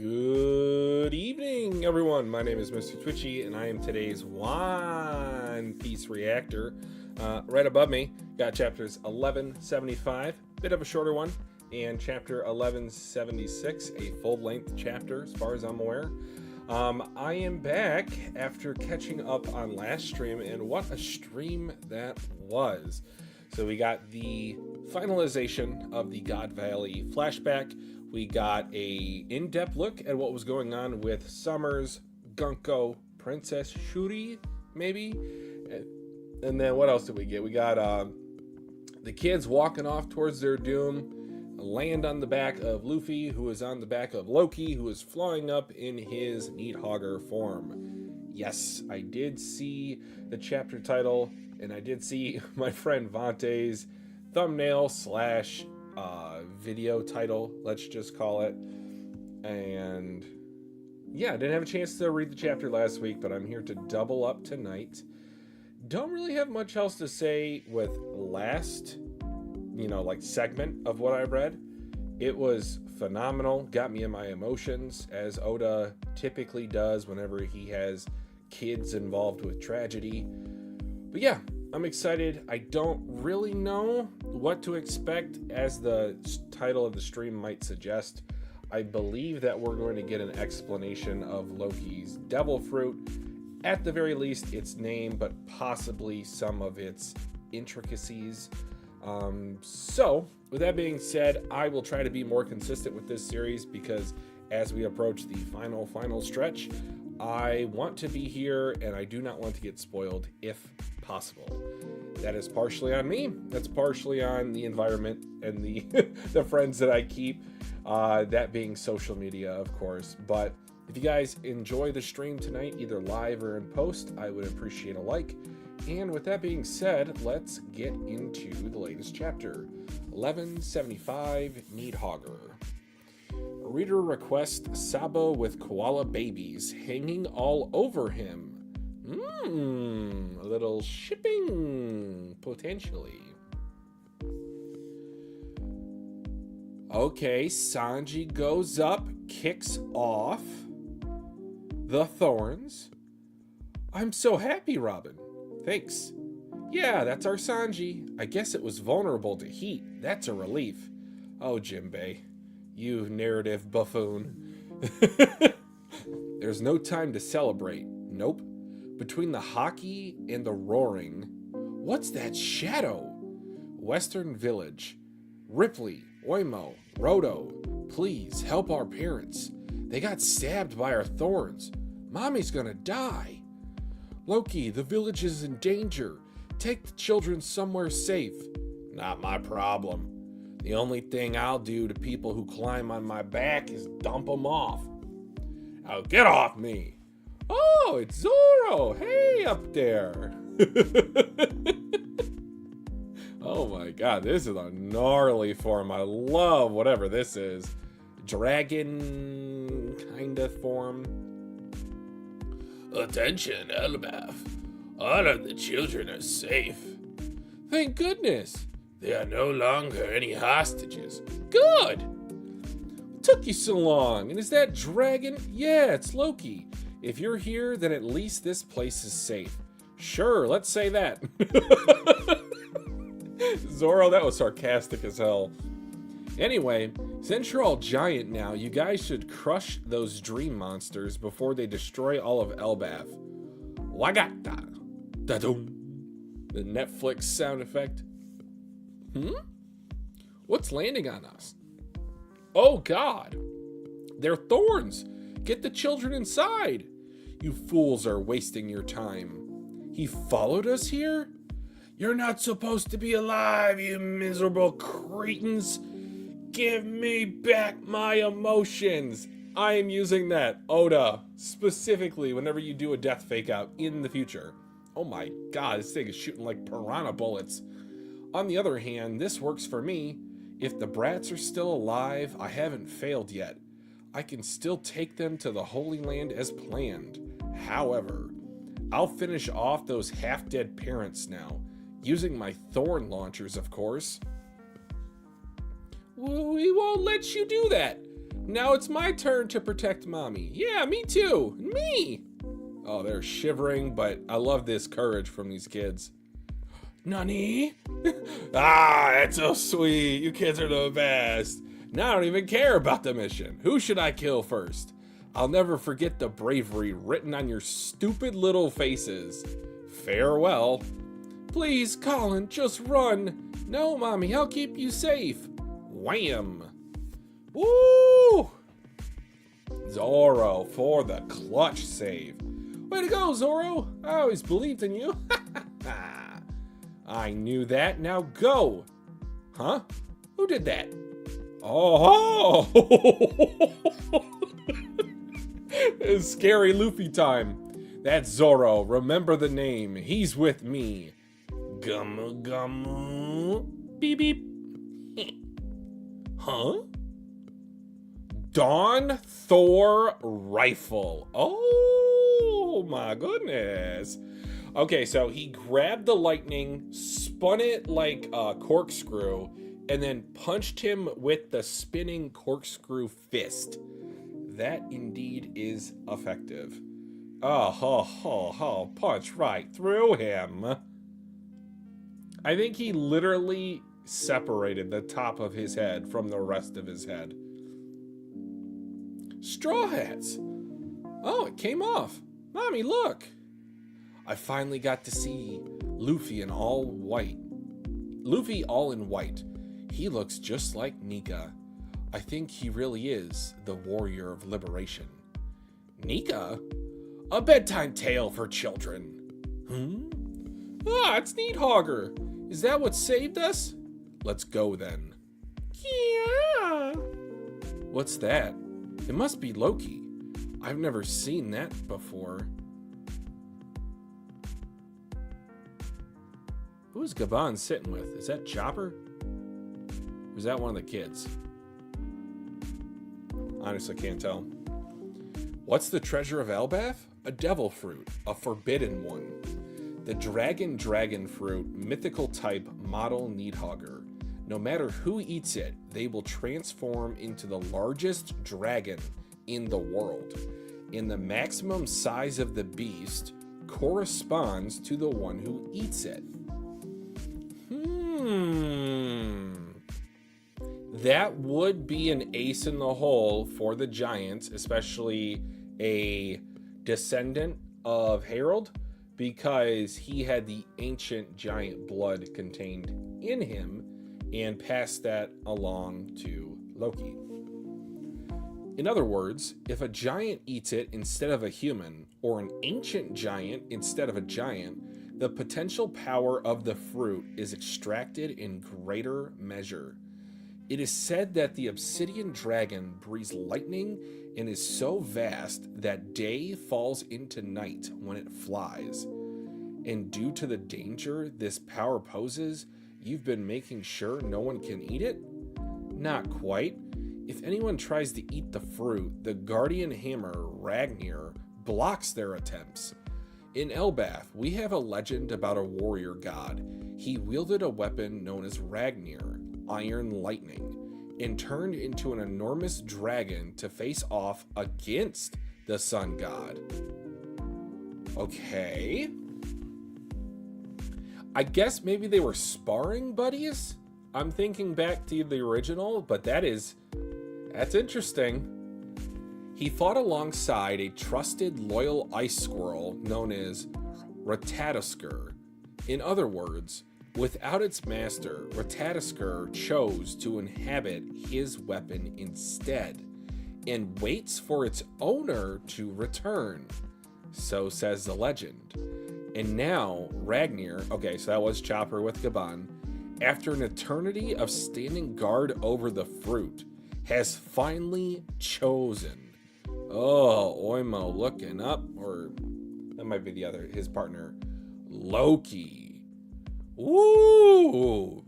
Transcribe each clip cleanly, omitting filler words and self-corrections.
Good evening, everyone. My name is Mr. Twitchy, and I am today's One Piece reactor. Right above me, got chapters 1175, bit of a shorter one, and chapter 1176, a full-length chapter, as far as I'm aware. I am back after catching up on last stream, and what a stream that was. So we got the finalization of the God Valley flashback. We got a in-depth look at what was going on with Summers, Gunko, Princess Shuri, maybe? And then what else did we get? We got the kids walking off towards their doom, land on the back of Luffy, who is on the back of Loki, who is flying up in his Needhogger form. Yes, I did see the chapter title, and I did see my friend Vonte's thumbnail slash video title, let's just call it. And yeah, I didn't have a chance to read the chapter last week, but I'm here to double up tonight. Don't really have much else to say with last, segment of what I read. It was phenomenal, got me in my emotions, as Oda typically does whenever he has kids involved with tragedy. But yeah, I'm excited. I don't really know what to expect, as the title of the stream might suggest. I believe that we're going to get an explanation of Loki's devil fruit. At the very least, its name, but possibly some of its intricacies. So, with that being said, I will try to be more consistent with this series, because as we approach the final stretch, I want to be here, and I do not want to get spoiled if possible. That is partially on me. That's partially on the environment and the the friends that I keep. That being social media, of course. But if you guys enjoy the stream tonight, either live or in post, I would appreciate a like. And with that being said, let's get into the latest chapter. 1175, Needhogger. Reader request Sabo with koala babies hanging all over him. A little shipping, potentially. Okay, Sanji goes up, kicks off the thorns. I'm so happy, Robin. Thanks. Yeah, that's our Sanji. I guess it was vulnerable to heat. That's a relief. Oh, Jinbei, you narrative buffoon. There's no time to celebrate. Nope. Between the hockey and the roaring. What's that shadow? Western Village. Ripley, Oimo, Roto, please help our parents. They got stabbed by our thorns. Mommy's gonna die. Loki, the village is in danger. Take the children somewhere safe. Not my problem. The only thing I'll do to people who climb on my back is dump them off. Now get off me. Oh, it's Zoro. Hey, up there. Oh my god, this is a gnarly form. I love whatever this is. Dragon kind of form. Attention, Elbaf. All of the children are safe. Thank goodness. There are no longer any hostages. Good. What took you so long? And is that dragon? Yeah, it's Loki. If you're here, then at least this place is safe. Sure, let's say that. Zoro, that was sarcastic as hell. Anyway, since you're all giant now, you guys should crush those dream monsters before they destroy all of Elbaf. Wagata. Da-dum. The Netflix sound effect. What's landing on us? Oh god. They're thorns. Get the children inside. You fools are wasting your time. He followed us here? You're not supposed to be alive, you miserable cretins. Give me back my emotions. I am using that, Oda, specifically whenever you do a death fake out in the future. Oh my god, this thing is shooting like piranha bullets. On the other hand, this works for me. If the brats are still alive, I haven't failed yet. I can still take them to the Holy Land as planned. However, I'll finish off those half-dead parents now, using my thorn launchers, of course. We won't let you do that. Now it's my turn to protect mommy. Yeah, me too. Me. Oh, they're shivering, but I love this courage from these kids. Nani? That's so sweet. You kids are the best. Now I don't even care about the mission. Who should I kill first? I'll never forget the bravery written on your stupid little faces. Farewell. Please, Colin, just run. No, Mommy, I'll keep you safe. Wham. Woo! Zoro for the clutch save. Way to go, Zoro. I always believed in you. I knew that. Now go. Huh? Who did that? Oh! It's scary Luffy time. That's Zoro. Remember the name. He's with me. Gumu gumu. Beep beep. Huh? Dawn Thor rifle. Oh my goodness. Okay, so he grabbed the lightning, spun it like a corkscrew, and then punched him with the spinning corkscrew fist. That indeed is effective. Oh, punch right through him. I think he literally separated the top of his head from the rest of his head. Straw hats. Oh, it came off. Mommy, look. I finally got to see Luffy in all white. Luffy all in white. He looks just like Nika. I think he really is the warrior of liberation. Nika? A bedtime tale for children. Ah, it's Needhogger. Is that what saved us? Let's go then. Yeah. What's that? It must be Loki. I've never seen that before. Who's Gaban sitting with? Is that Chopper? Or is that one of the kids? Honestly, can't tell. What's the treasure of Elbaf? A devil fruit, a forbidden one. The dragon fruit, mythical type model Needhogger. No matter who eats it, they will transform into the largest dragon in the world. And the maximum size of the beast corresponds to the one who eats it. That would be an ace in the hole for the Giants, especially a descendant of Harold, because he had the ancient giant blood contained in him and passed that along to Loki. In other words, if a giant eats it instead of a human, or an ancient giant instead of a giant, the potential power of the fruit is extracted in greater measure. It is said that the obsidian dragon breathes lightning and is so vast that day falls into night when it flies. And due to the danger this power poses, you've been making sure no one can eat it? Not quite. If anyone tries to eat the fruit, the guardian hammer, Ragnir, blocks their attempts. In Elbaf, we have a legend about a warrior god. He wielded a weapon known as Ragnir, Iron Lightning, and turned into an enormous dragon to face off against the sun god. Okay. I guess maybe they were sparring buddies? I'm thinking back to the original, but that's interesting. He fought alongside a trusted, loyal ice squirrel known as Ratatoskr. In other words, without its master, Ratatoskr chose to inhabit his weapon instead and waits for its owner to return. So says the legend. And now, Ragnir, okay, so that was Chopper with Gaban, after an eternity of standing guard over the fruit, has finally chosen. Oh, Oimo looking up, or that might be his partner, Loki. Ooh.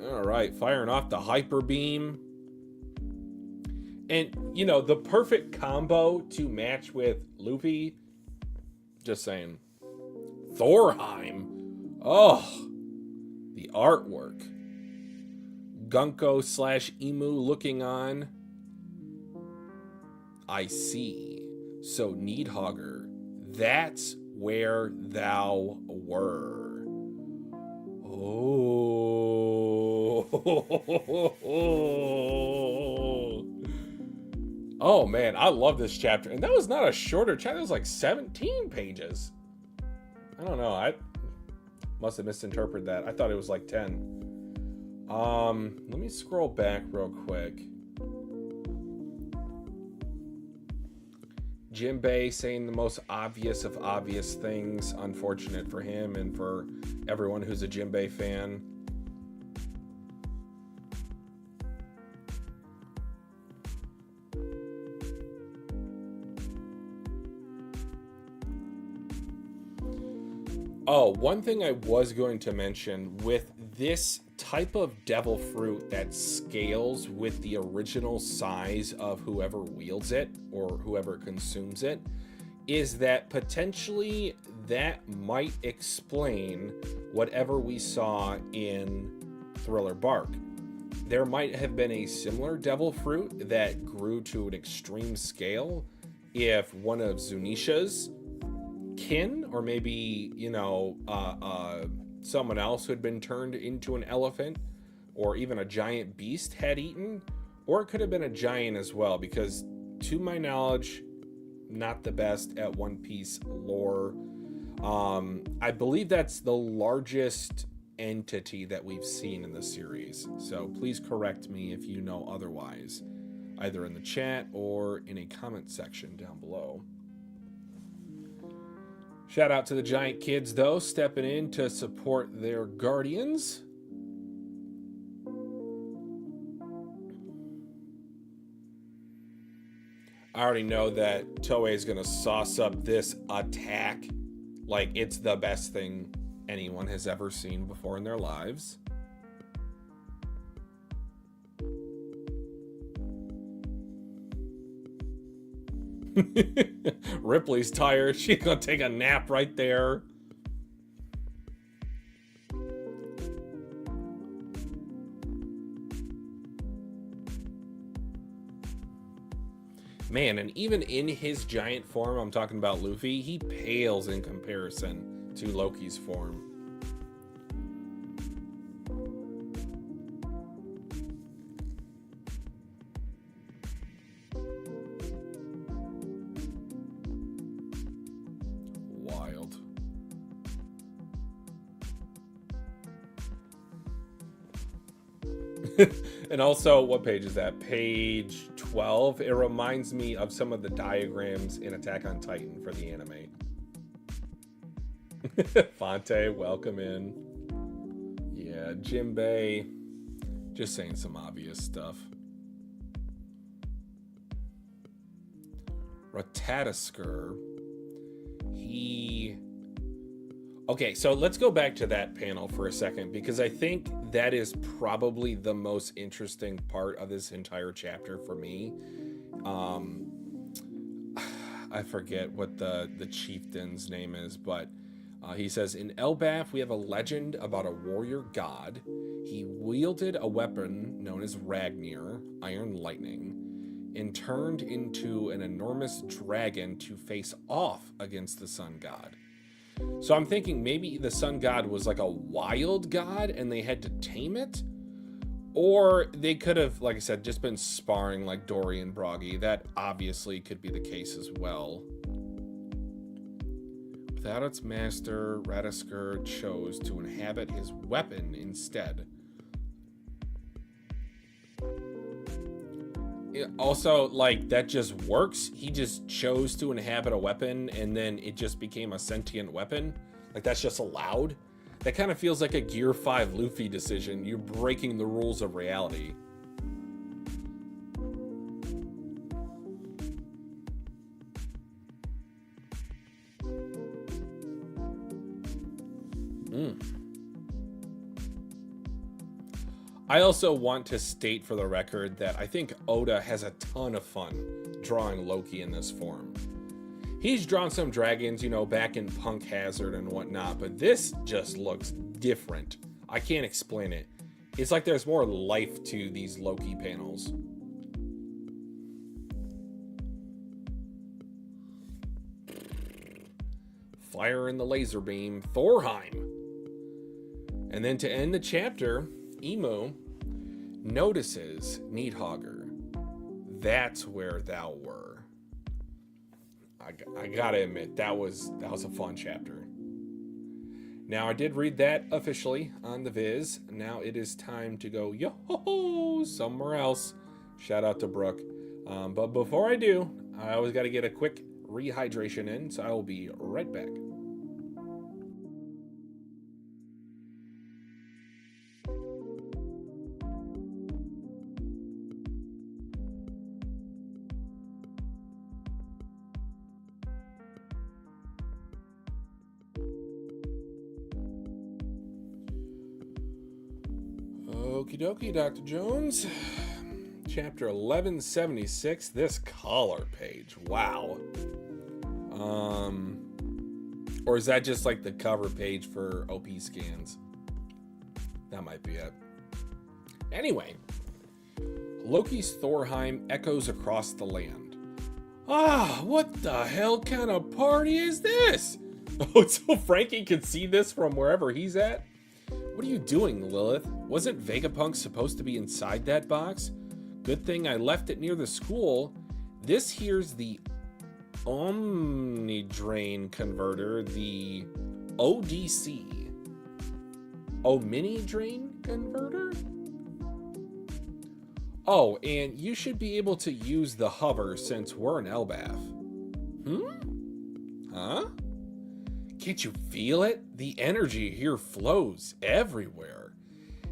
All right, firing off the hyper beam. And, you know, the perfect combo to match with Luffy. Just saying. Thorheim. Oh, the artwork. Gunko slash emu looking on. I see. So, Needhogger, that's where thou were. Oh. Oh, man, I love this chapter. And that was not a shorter chapter. It was like 17 pages. I don't know. I must have misinterpreted that. I thought it was like 10. Let me scroll back real quick. Jinbei saying the most obvious of obvious things. Unfortunate for him and for everyone who's a Jinbei fan. Oh, one thing I was going to mention with this type of devil fruit that scales with the original size of whoever wields it or whoever consumes it is that potentially that might explain whatever we saw in Thriller Bark. There might have been a similar devil fruit that grew to an extreme scale if one of Zunisha's kin, or maybe, you know, someone else who had been turned into an elephant or even a giant beast had eaten, or it could have been a giant as well, because to my knowledge, not the best at One Piece lore. I believe that's the largest entity that we've seen in the series, so please correct me if you know otherwise, either in the chat or in a comment section down below. Shout out to the Giant Kids, though, stepping in to support their guardians. I already know that Toei is going to sauce up this attack like it's the best thing anyone has ever seen before in their lives. Ripley's tired. She's gonna take a nap right there. Man, and even in his giant form, I'm talking about Luffy, he pales in comparison to Loki's form. And also, what page is that? Page 12. It reminds me of some of the diagrams in Attack on Titan for the anime. Fonte, welcome in. Yeah, Jinbei, just saying some obvious stuff. Ratatoskr, okay, so let's go back to that panel for a second, because I think that is probably the most interesting part of this entire chapter for me. I forget what the chieftain's name is, but he says, in Elbaf, we have a legend about a warrior god. He wielded a weapon known as Ragnir, Iron Lightning, and turned into an enormous dragon to face off against the sun god. So I'm thinking maybe the sun god was like a wild god and they had to tame it, or they could have, like I said, just been sparring like Dory and Broggy. That obviously could be the case as well. Without its master, Ratatoskr chose to inhabit his weapon instead. Also, like, that just works. He just chose to inhabit a weapon and then it just became a sentient weapon. Like, that's just allowed. That kind of feels like a Gear 5 Luffy decision. You're breaking the rules of reality. I also want to state for the record that I think Oda has a ton of fun drawing Loki in this form. He's drawn some dragons, you know, back in Punk Hazard and whatnot, but this just looks different. I can't explain it. It's like there's more life to these Loki panels. Fire in the laser beam, Thorheim. And then to end the chapter, Emu notices Needhogger. That's where thou were. I gotta admit, that was a fun chapter. Now, I did read that officially on the Viz. Now it is time to go yo-ho-ho somewhere else. Shout out to Brooke. But before I do, I always got to get a quick rehydration in, so I will be right back. Okie dokie, Dr. Jones. Chapter 1176, this collar page. Wow. Or is that just like the cover page for OP scans? That might be it. Anyway, Loki's Thorheim echoes across the land. Ah, what the hell kind of party is this? Oh, so Frankie can see this from wherever he's at? What are you doing, Lilith? Wasn't Vegapunk supposed to be inside that box? Good thing I left it near the school. This here's the Omnidrain converter, the ODC. Omnidrain converter? Oh, and you should be able to use the hover since we're in Elbaf. Huh? Can't you feel it? The energy here flows everywhere.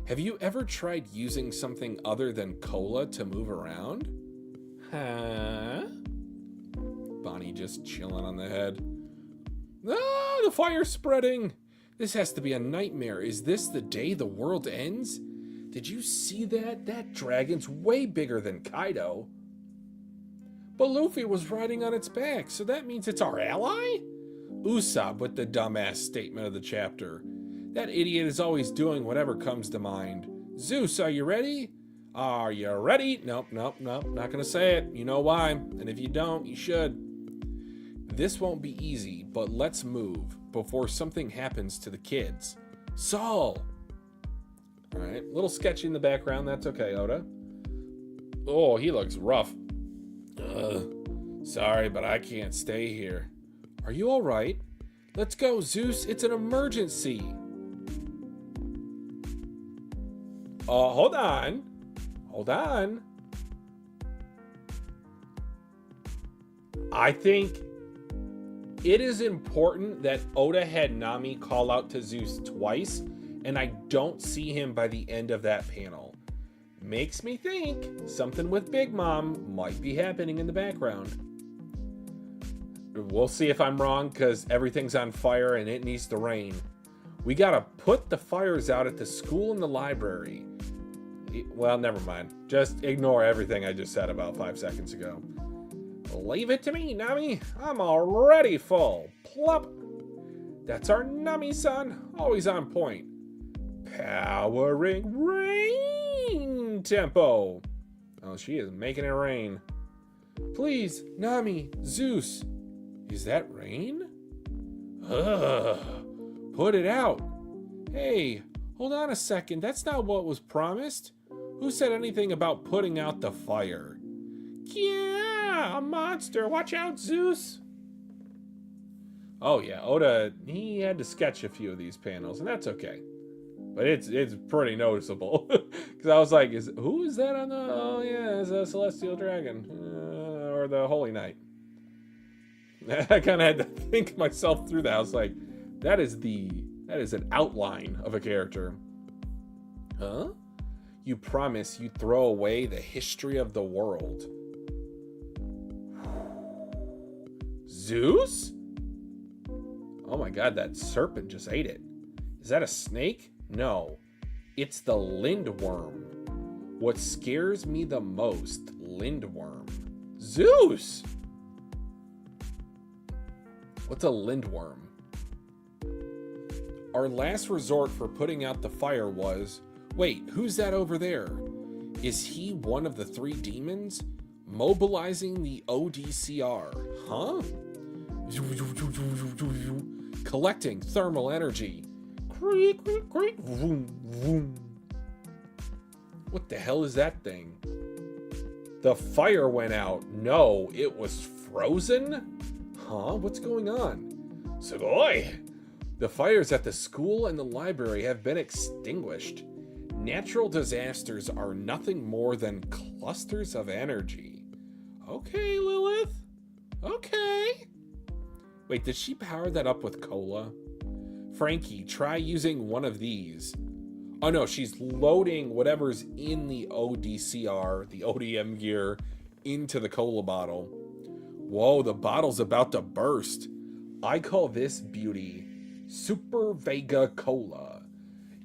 Have you ever tried using something other than cola to move around? Huh? Bonnie just chilling on the head. Ah, the fire's spreading. This has to be a nightmare. Is this the day the world ends? Did you see that? That dragon's way bigger than Kaido. But Luffy was riding on its back, so that means it's our ally? Usopp with the dumbass statement of the chapter. That idiot is always doing whatever comes to mind. Zeus, are you ready? Are you ready? Nope, not gonna say it. You know why. And if you don't, you should. This won't be easy, but let's move before something happens to the kids. Saul! Alright, little sketchy in the background. That's okay, Oda. Oh, he looks rough. Sorry, but I can't stay here. Are you all right? Let's go, Zeus. It's an emergency. Hold on. I think it is important that Oda had Nami call out to Zeus twice, and I don't see him by the end of that panel. Makes me think something with Big Mom might be happening in the background. We'll see if I'm wrong, because everything's on fire and it needs to rain. We gotta put the fires out at the school and the library. Well, never mind. Just ignore everything I just said about 5 seconds ago. Leave it to me, Nami. I'm already full. Plop. That's our Nami-san. Always on point. Powering rain tempo. Oh, she is making it rain. Please, Nami, Zeus. Is that rain? Ugh. Put it out. Hey, hold on a second. That's not what was promised. Who said anything about putting out the fire? Yeah, a monster. Watch out, Zeus. Oh yeah, Oda, he had to sketch a few of these panels, and that's okay. But it's pretty noticeable. Because I was like, who is that on the... Oh yeah, it's a Celestial Dragon. Or the Holy Knight. I kind of had to think myself through that. I was like, that is an outline of a character. Huh? You promise you'd throw away the history of the world. Zeus? Oh my god, that serpent just ate it. Is that a snake? No. It's the lindworm. What scares me the most, lindworm. Zeus! What's a lindworm? Our last resort for putting out the fire was, Wait, who's that over there? Is he one of the 3 demons? Mobilizing the ODCR, huh? Collecting thermal energy. Creak, creak, creak. Vroom, vroom. What the hell is that thing? The fire went out. No, it was frozen? Huh? What's going on? Sugoi! The fires at the school and the library have been extinguished. Natural disasters are nothing more than clusters of energy. Okay, Lilith. Okay. Wait, did she power that up with cola? Frankie, try using one of these. Oh no, she's loading whatever's in the ODCR, the ODM gear, into the cola bottle. Whoa, the bottle's about to burst. I call this beauty Super Vega Cola.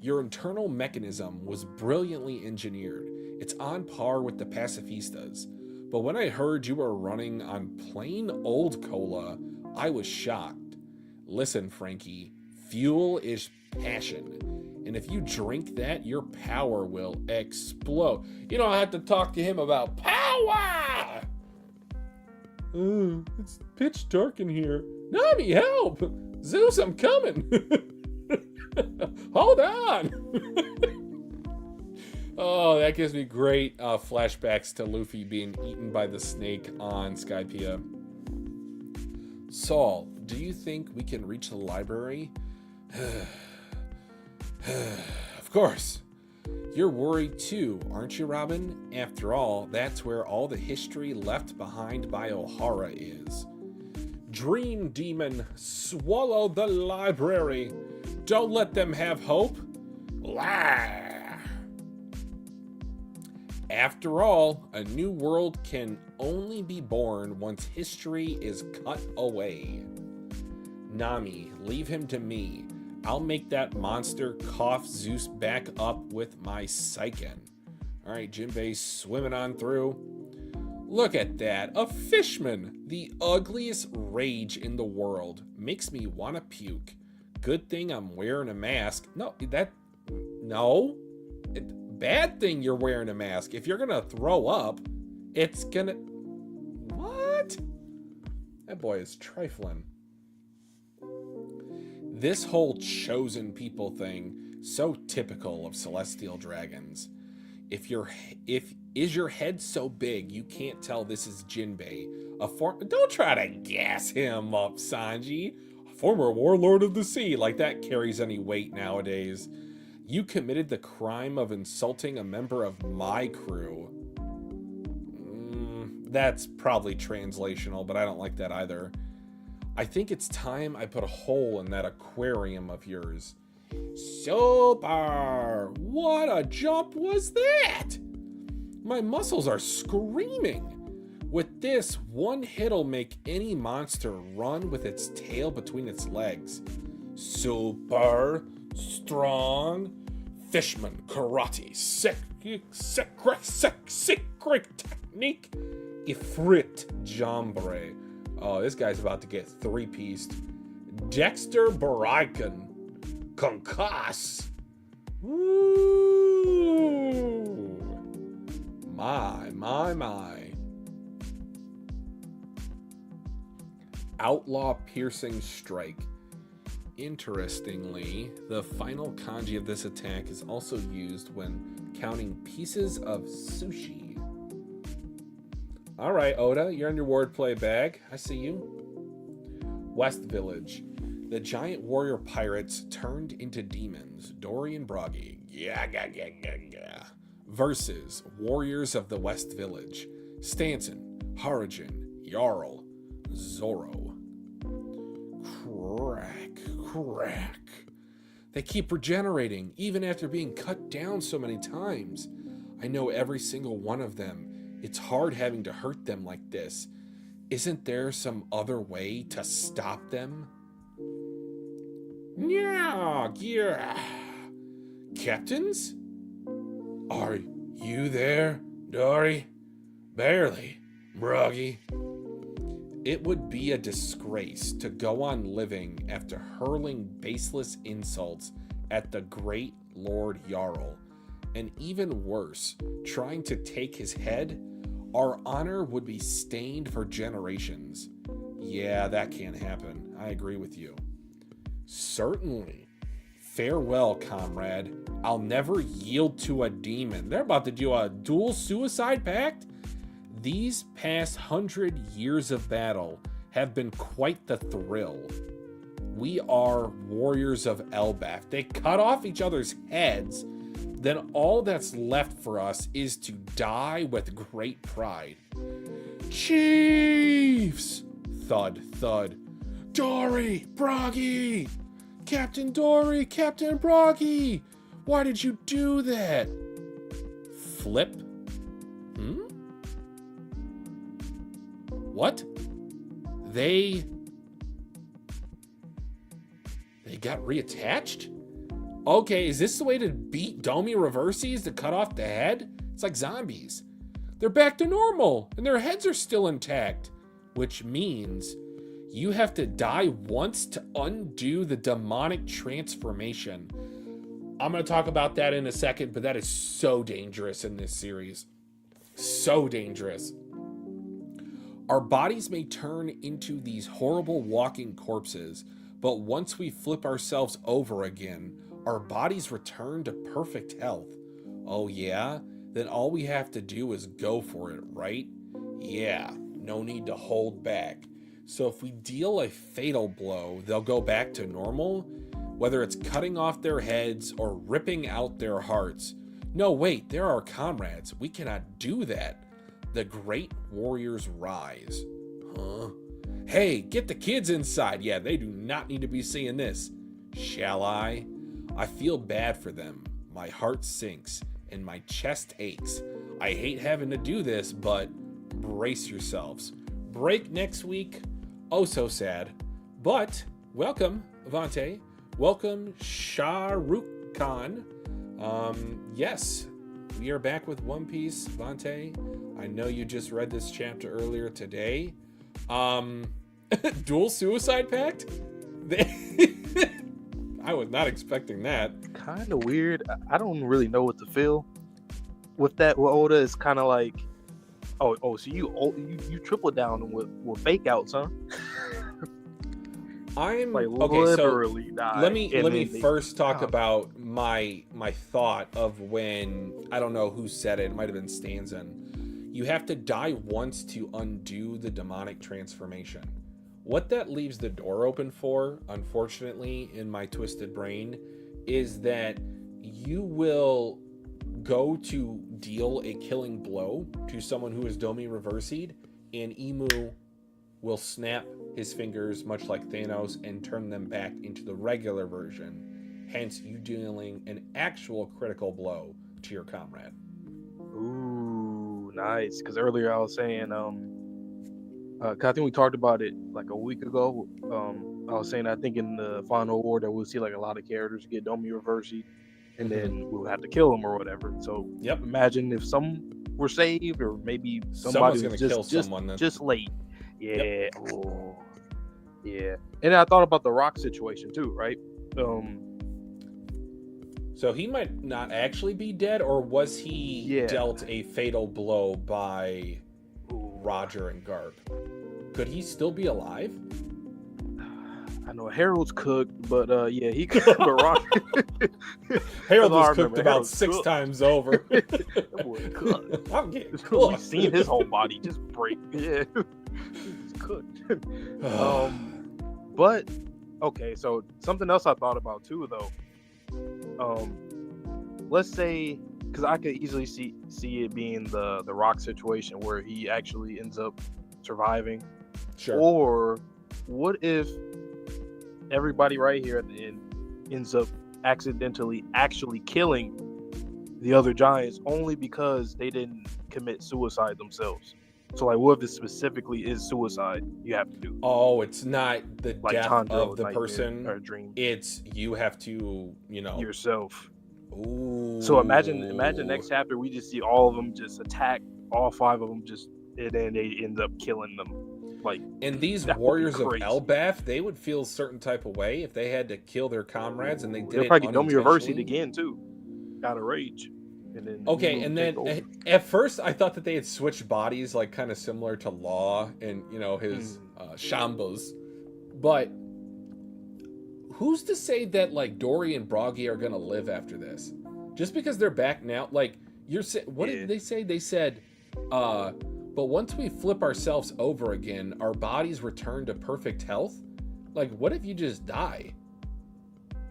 Your internal mechanism was brilliantly engineered. It's on par with the pacifistas. But when I heard you were running on plain old cola, I was shocked. Listen, Frankie, fuel is passion. And if you drink that, your power will explode. You don't have to talk to him about power! It's pitch dark in here. Nami, help! Zeus, I'm coming! Hold on! Oh, that gives me great flashbacks to Luffy being eaten by the snake on Skypiea. Saul, do you think we can reach the library? Of course. You're worried too, aren't you, Robin? After all, that's where all the history left behind by O'Hara is. Dream Demon, swallow the library. Don't let them have hope. Blah. After all, a new world can only be born once history is cut away. Nami, leave him to me. I'll make that monster cough Zeus back up with my Psyken. Alright, Jinbei's swimming on through. Look at that, a fishman! The ugliest rage in the world. Makes me want to puke. Good thing I'm wearing a mask. Bad thing you're wearing a mask. If you're gonna throw up, it's gonna... What? That boy is trifling. This whole chosen people thing, so typical of celestial dragons. Is your head so big you can't tell this is Jinbei? Don't try to gas him up, Sanji. A former warlord of the sea, like that carries any weight nowadays. You committed the crime of insulting a member of my crew. That's probably translational, but I don't like that either. I think it's time I put a hole in that aquarium of yours. Super! What a jump was that? My muscles are screaming. With this, one hit'll make any monster run with its tail between its legs. Super strong fishman karate secret technique ifrit jambre. Oh, this guy's about to get 3-pieced. Dexter Barikan concuss. Ooh. My. Outlaw piercing strike. Interestingly, the final kanji of this attack is also used when counting pieces of sushi. Alright, Oda, you're in your wordplay bag. I see you. West Village. The giant warrior pirates turned into demons. Dory and Broggy. Yeah. Versus Warriors of the West Village. Stanton, Harajin, Jarl, Zoro. Crack. They keep regenerating, even after being cut down so many times. I know every single one of them. It's hard having to hurt them like this. Isn't there some other way to stop them? Yeah. Captains? Are you there, Dory? Barely, Broggy. It would be a disgrace to go on living after hurling baseless insults at the great Lord Jarl. and even worse, trying to take his head, our honor would be stained for generations. Yeah, that can't happen. I agree with you. Certainly. Farewell, comrade. I'll never yield to a demon. They're about to do a dual suicide pact? These past 100 years of battle have been quite the thrill. We are warriors of Elbaf. They cut off each other's heads. Then all that's left for us is to die with great pride. Chiefs! Thud, thud. Dory! Broggy! Captain Dory! Captain Broggy! Why did you do that? Flip? What? They got reattached? Okay, is this the way to beat Domi Reverses, to cut off the head? It's like zombies. They're back to normal, and their heads are still intact. Which means you have to die once to undo the demonic transformation. I'm going to talk about that in a second, but that is so dangerous in this series. So dangerous. Our bodies may turn into these horrible walking corpses, but once we flip ourselves over again, our bodies return to perfect health. Oh yeah? Then all we have to do is go for it, right? Yeah, no need to hold back. So if we deal a fatal blow, they'll go back to normal, whether it's cutting off their heads or ripping out their hearts. No, wait, they're our comrades. We cannot do that. The great warriors rise. Huh? Hey, get the kids inside. Yeah, they do not need to be seeing this. Shall I? I feel bad for them. My heart sinks and my chest aches. I hate having to do this, but brace yourselves. Break next week. Oh, so sad. But welcome, Vonte. Welcome, Shah Rukh Khan. Yes, we are back with One Piece, Vonte. I know you just read this chapter earlier today. Dual suicide pact? I was not expecting that. Kind of weird. I don't really know what to feel with that. With Oda is kind of like, so you triple down with fake outs, huh? I'm like okay. Literally So died. let me first talk about my thought of when, I don't know who said it. It might have been Stanzen. You have to die once to undo the demonic transformation. What that leaves the door open for, unfortunately, in my twisted brain, is that you will go to deal a killing blow to someone who is Domi Reversied, and Imu will snap his fingers, much like Thanos, and turn them back into the regular version. Hence, you dealing an actual critical blow to your comrade. Ooh, nice. Because earlier I was saying, 'cause I think we talked about it like a week ago. I was saying I think in the final war that we'll see like a lot of characters get Domi Reversied, and then we'll have to kill them or whatever. So imagine if some were saved, or maybe somebody was just late. Yeah. Yep. Oh, yeah. And I thought about the Rock situation too, right? So he might not actually be dead, or was he dealt a fatal blow by Roger and Garp? Could he still be alive? I know Harold's cooked, but yeah, he could. But Roger, Harold was cooked about 6 times over. Cooked. I'm getting cooked. We've seen his whole body just break. Yeah, he's cooked. But okay, so something else I thought about too, though. Let's say, because I could easily see it being the Rock situation where he actually ends up surviving. Sure. Or what if everybody right here at the end ends up accidentally actually killing the other giants only because they didn't commit suicide themselves? So like, what if it specifically is suicide you have to do? Oh, it's not the like death Tanjiro, of the person. Or dream. It's you have to, yourself. Ooh. So imagine next chapter we just see all of them just attack, all 5 of them and then they end up killing them. Like, and these warriors of Elbaf, they would feel a certain type of way if they had to kill their comrades, and they did it unintentionally. They'll probably get Domi Reversied again too. Out of rage. and then Okay, Emu and take then over. at first I thought that they had switched bodies, like kind of similar to Law and his Shambas, but who's to say that like Dory and Broggy are gonna live after this? Just because they're back now, like what did they say? They said, but once we flip ourselves over again, our bodies return to perfect health. Like, what if you just die?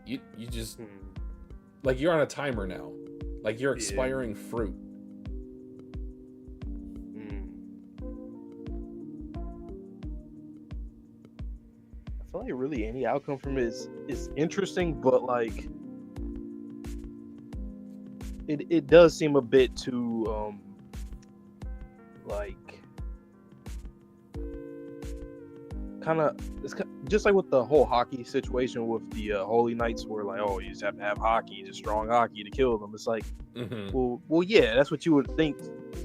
You just like you're on a timer now, like you're expiring fruit. I feel like really any outcome from it is interesting, but like it does seem a bit too like kind of just like with the whole hockey situation with the Holy Knights, where like, oh, you just have to have hockey, just strong hockey to kill them. It's like, well, yeah, that's what you would think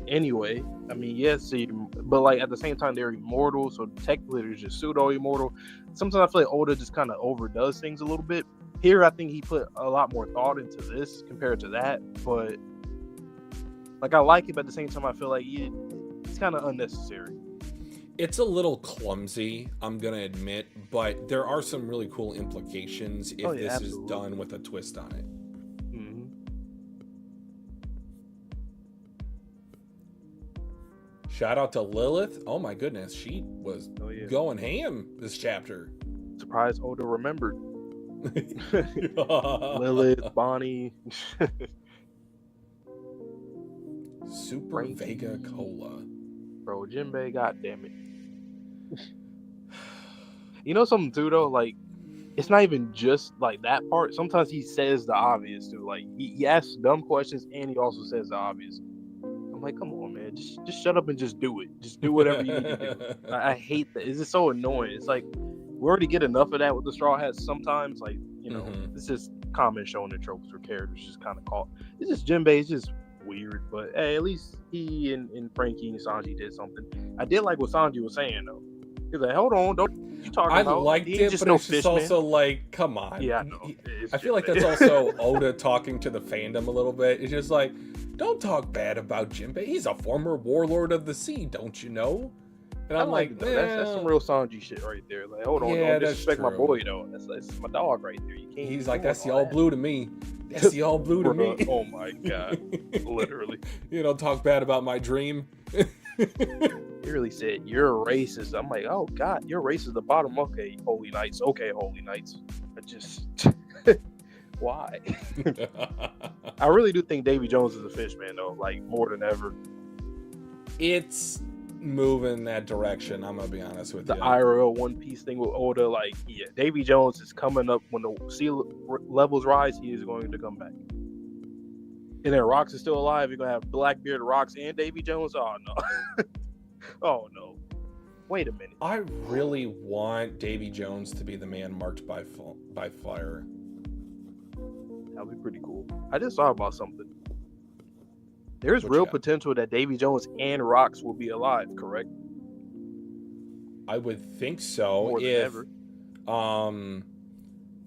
anyway. I mean, yes, but like at the same time, they're immortal, so technically they're just pseudo immortal. Sometimes I feel like Oda just kind of overdoes things a little bit. Here, I think he put a lot more thought into this compared to that, but like I like it, but at the same time, I feel like it's kind of unnecessary. It's a little clumsy, I'm gonna admit, but there are some really cool implications if this is done with a twist on it. Shout out to Lilith. Oh my goodness, she was going ham this chapter. Surprised Oda remembered. Lilith, Bonnie. Super Vega Cola. Bro, Jinbei, goddammit. You know something too though? Like, it's not even just like that part. Sometimes he says the obvious too. Like he asks dumb questions and he also says the obvious. I'm like, come on, man, just shut up and just do it. Just do whatever you need to do. I hate that. It's just so annoying. It's like we already get enough of that with the Straw Hats sometimes. Like, it's just common showing the tropes for characters just kind of caught. It's just Jinbei. It's just weird, but hey, at least he and Frankie and Sanji did something. I did like what Sanji was saying though. He's like, hold on, don't you talking about? I liked it, but it's just also like, come on. Yeah, I know. I feel like that's also Oda talking to the fandom a little bit. It's just like, don't talk bad about Jinbei. He's a former warlord of the sea, don't you know? And I'm like, that's some real Sanji shit right there. Like, hold on, don't disrespect my boy though. That's my dog right there. You can't. He's like, that's the all blue to me. That's the all blue to me. Oh my god, literally. You don't talk bad about my dream. He really said you're a racist. I'm like, oh god, you're racist at the bottom. Okay, Holy Knights. Okay, Holy Knights. I just why? I really do think Davy Jones is a fish man though, like more than ever. It's moving that direction. I'm gonna be honest with you. The IRL One Piece thing with Oda, like, yeah, Davy Jones is coming up when the sea levels rise. He is going to come back. And then Rocks is still alive. You're gonna have Blackbeard, Rocks, and Davy Jones. Oh no. Oh no. Wait a minute. I really want Davy Jones to be the man marked by fire. That'd be pretty cool. I just thought about something. There's real potential that Davy Jones and Rocks will be alive, correct? I would think so. More than ever.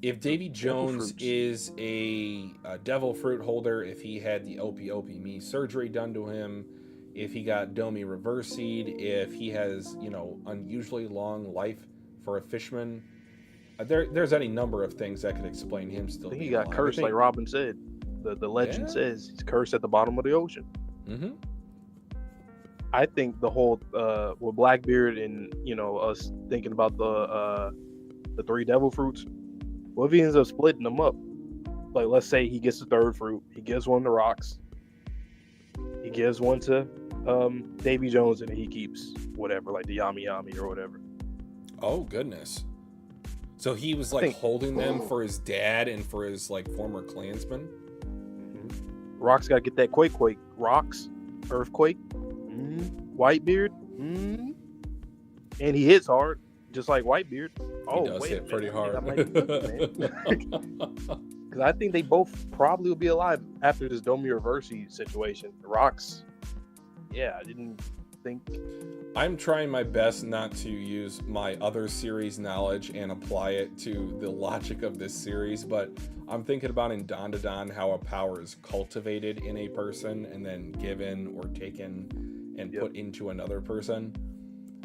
If Davy Jones is a devil fruit holder, if he had the Opie Me surgery done to him, if he got Domi reversied, if he has, unusually long life for a fishman, there's any number of things that could explain him still. I think he got cursed, like Robin said. The legend says he's cursed at the bottom of the ocean. Mm-hmm. I think the whole with Blackbeard and us thinking about the 3 devil fruits. What if he ends up splitting them up? Like, let's say he gets the 3rd fruit, he gives one to Rocks, he gives one to Davy Jones, and he keeps whatever, like the Yami Yami or whatever. Oh goodness! So he was like holding them for his dad and for his like former clansmen. Rocks got to get that quake. Rocks, Earthquake, Whitebeard, and he hits hard, just like Whitebeard. He does hit pretty hard. Because I think they both probably will be alive after this Domi Reversi situation. Rocks, yeah, think? I'm trying my best not to use my other series knowledge and apply it to the logic of this series, but I'm thinking about in Don how a power is cultivated in a person and then given or taken and put into another person.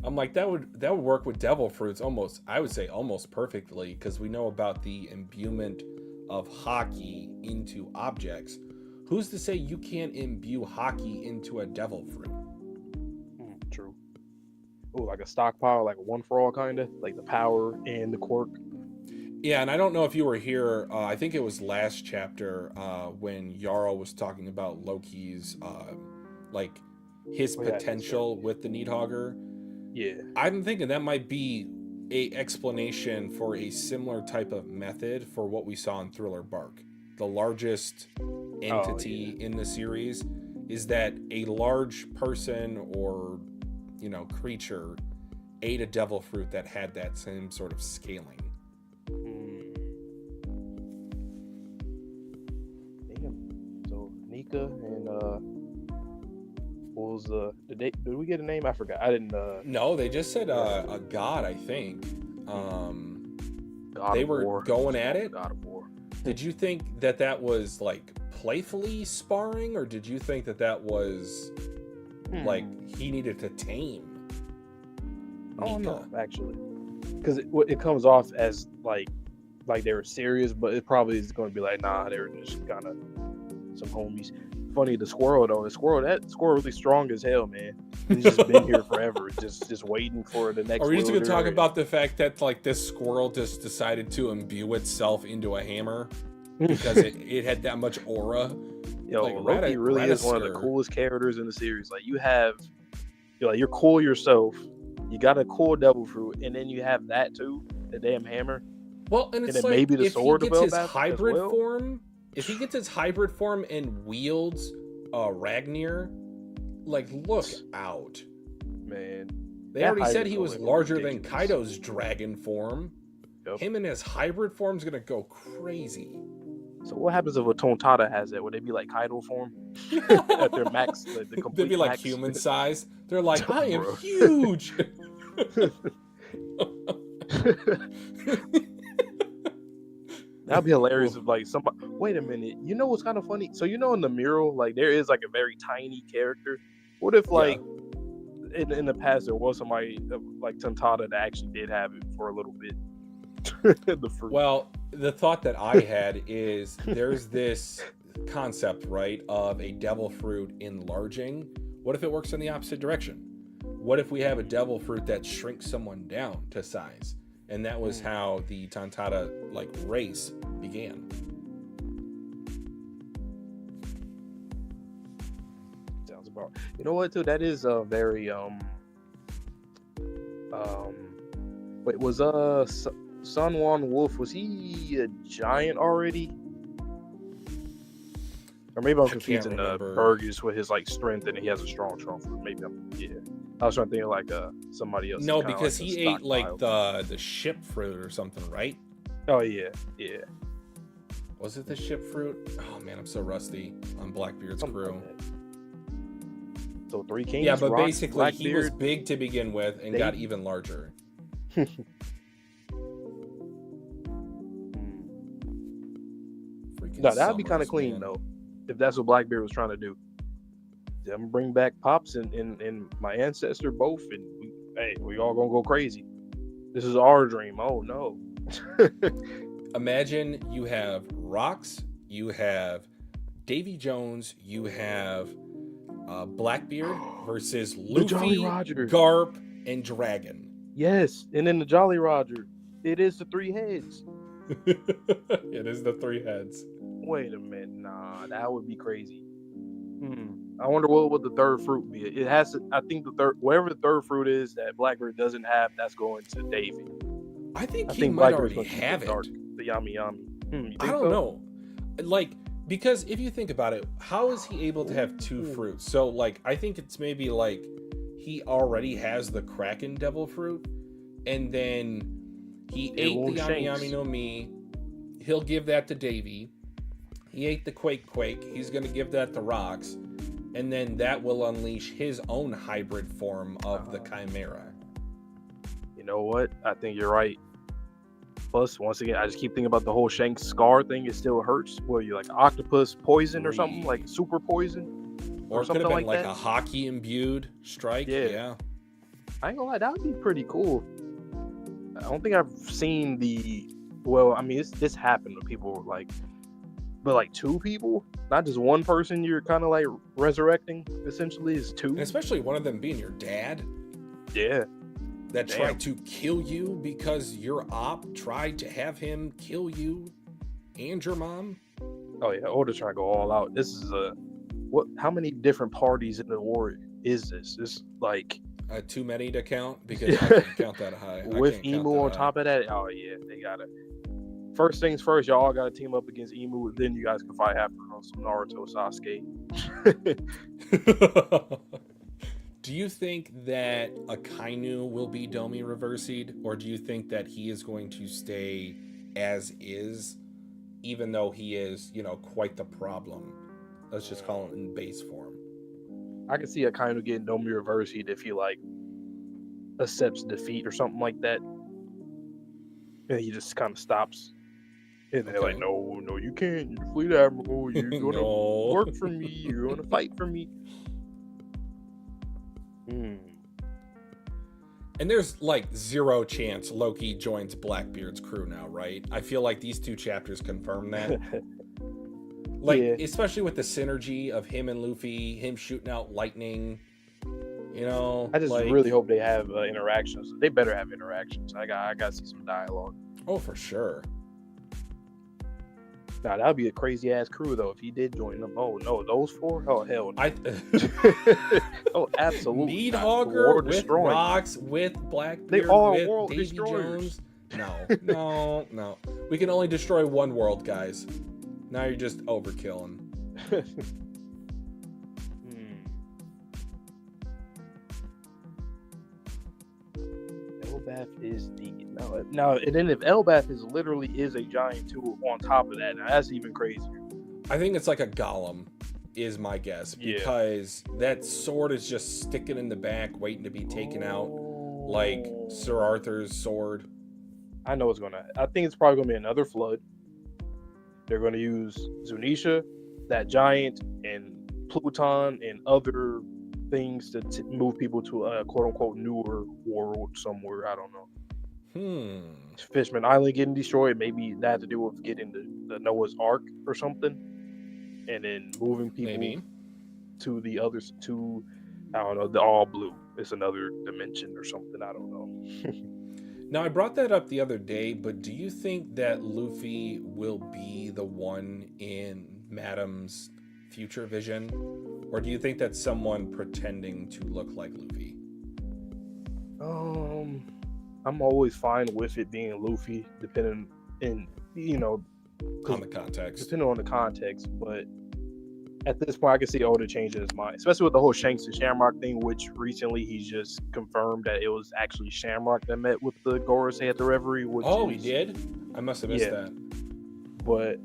I'm like, that would work with devil fruits almost, I would say almost perfectly, because we know about the imbuement of hockey into objects. Who's to say you can't imbue hockey into a devil fruit? True. Oh, like a stockpile, like a one for all kind of, like the power and the quirk. Yeah, and I don't know if you were here. I think it was last chapter when Jarl was talking about Loki's, like his potential with the Needhogger. Yeah, I'm thinking that might be a explanation for a similar type of method for what we saw in Thriller Bark. The largest entity in the series is that a large person or, you know, creature ate a devil fruit that had that same sort of scaling. Damn. So Nika and what was the date? Did we get a name? I forgot. I didn't. No, they just said a god. I think God they of were War. going at it. God of War. Did you think that was like playfully sparring, or did you think that was like he needed to tame Nika? Oh no, actually, because it comes off as like they were serious, but it probably is going to be like, nah, they were just kind of some homies. Funny, the squirrel that squirrel really strong as hell, man. He's just been here forever, just waiting for the next. Are we just gonna talk about the fact that like this squirrel just decided to imbue itself into a hammer because it had that much aura? Yo, like, Loki really is one of the coolest characters in the series. Like you're cool yourself. You got a cool devil fruit, and then you have that too, the damn hammer. Well, and it's like maybe the if sword he gets his develop hybrid as well. form, if he gets his hybrid form and wields Ragnir, like look out, man. They already said he was larger than Kaido's dragon form. Yep. Him and his hybrid form's gonna go crazy. So what happens if a Tontada has it? Would they be like Kaido form at their max? The complete They'd be like max? human size. They're like, I am huge. That'd be hilarious if like somebody. Wait a minute. You know what's kind of funny? So in the mural, like there is like a very tiny character. What if like in the past there was somebody like Tontada that actually did have it for a little bit? The fruit. Well, the thought that I had is there's this concept, right, of a devil fruit enlarging. What if it works in the opposite direction? What if we have a devil fruit that shrinks someone down to size? And that was how the Tontada like race began. Sounds about. You know what, too? That is a very Wait, was Sun Wan Wolf, was he a giant already? Or maybe I'm confusing Burgess with his like strength, and he has a strong fruit. Maybe I was trying to think of like somebody else. No, because like he ate like the ship fruit or something, right? Oh yeah. Was it the ship fruit? Oh man, I'm so rusty on Blackbeard's crew. So 3 kings. Yeah, but Rock, basically Blackbeard, he was big to begin with and got even larger. No, that'd be kind of clean though, if that's what Blackbeard was trying to do. Them bring back Pops and my ancestor both, and we all gonna go crazy. This is our dream. Oh no. Imagine you have Rocks, you have Davy Jones, you have Blackbeard versus Luffy, Garp, and Dragon. Yes, and then the Jolly Roger. It is the 3 heads. It is the 3 heads. Wait a minute, nah, that would be crazy. I wonder what would the third fruit be. It has to. I think whatever the third fruit is that Blackbeard doesn't have, that's going to Davy. I think he might already have it. The Yami Yami. I don't know. Like, because if you think about it, how is he able to have 2 fruits? So, like, I think it's maybe like he already has the Kraken Devil Fruit, and then he ate the Yami Yami no Mi. He'll give that to Davy. He ate the Quake. He's going to give that to Rocks. and then that will unleash his own hybrid form of the Uh, Chimera. you know what? I think you're right. Plus, once again, I just keep thinking about the whole Shanks scar thing. It still hurts. What are you, like octopus poison or something? Like super poison Or or it could have something been like like that? a hockey imbued strike. Yeah. Yeah. I ain't gonna lie, that would be pretty cool. I don't think I've seen the. Well, I mean, this happened to people like, but like two people, not just one person. You're kind of like resurrecting. Essentially, is two. And especially one of them being your dad Yeah. that Damn. tried to kill you because your op tried to have him kill you and your mom. Oh yeah, Oda trying to go all out. This is a what? How many different parties in the war is this? This like Too many to count because I can't count that high. with Emu on top of that. Oh yeah, they gotta. First things first, y'all gotta team up against Emu. Then you guys can fight after on some Naruto Sasuke. Do you think that Akainu will be Domi reversied, or do you think that he is going to stay as is, even though he is, quite the problem? Let's just call it in base form. I can see a kind of getting Domi reversed if he like accepts defeat or something like that, and he just kind of stops. And they're like, no, you can't. You're Fleet Admiral. You're gonna work for me. You're gonna fight for me. And there's like zero chance Loki joins Blackbeard's crew now, right? I feel like these two chapters confirm that. Especially with the synergy of him and Luffy, him shooting out lightning. I just really hope they have interactions. They better have interactions. I got to see some dialogue. Oh, for sure. Nah, that would be a crazy ass crew though if he did join them. Oh no, those four? Oh hell no. Oh, absolutely. Needhogger with Rocks, with Blackbeard, they are with world Davy destroyers. Jones. No. We can only destroy one world, guys. Now you're just overkilling. Elbaf is the now, and then if Elbaf is a giant too on top of that, now that's even crazier. I think it's like a golem, is my guess, because that sword is just sticking in the back, waiting to be taken out, like Sir Arthur's sword. I know it's gonna. I think it's probably gonna be another flood. They're gonna use Zunisha, that giant, and Pluton, and other things to move people to a quote-unquote newer world somewhere. I don't know. Fishman Island getting destroyed. Maybe that had to do with getting the Noah's Ark or something, and then moving people to the others to, I don't know, the all blue. It's another dimension or something. I don't know. Now, I brought that up the other day, but do you think that Luffy will be the one in Madam's future vision? Or do you think that's someone pretending to look like Luffy? I'm always fine with it being Luffy, depending on the context. Depending on the context, but at this point, I can see Oda changing his mind, especially with the whole Shanks and Shamrock thing, which recently he's just confirmed that it was actually Shamrock that met with the Gorosei at the Reverie. He did? I must have missed that. But,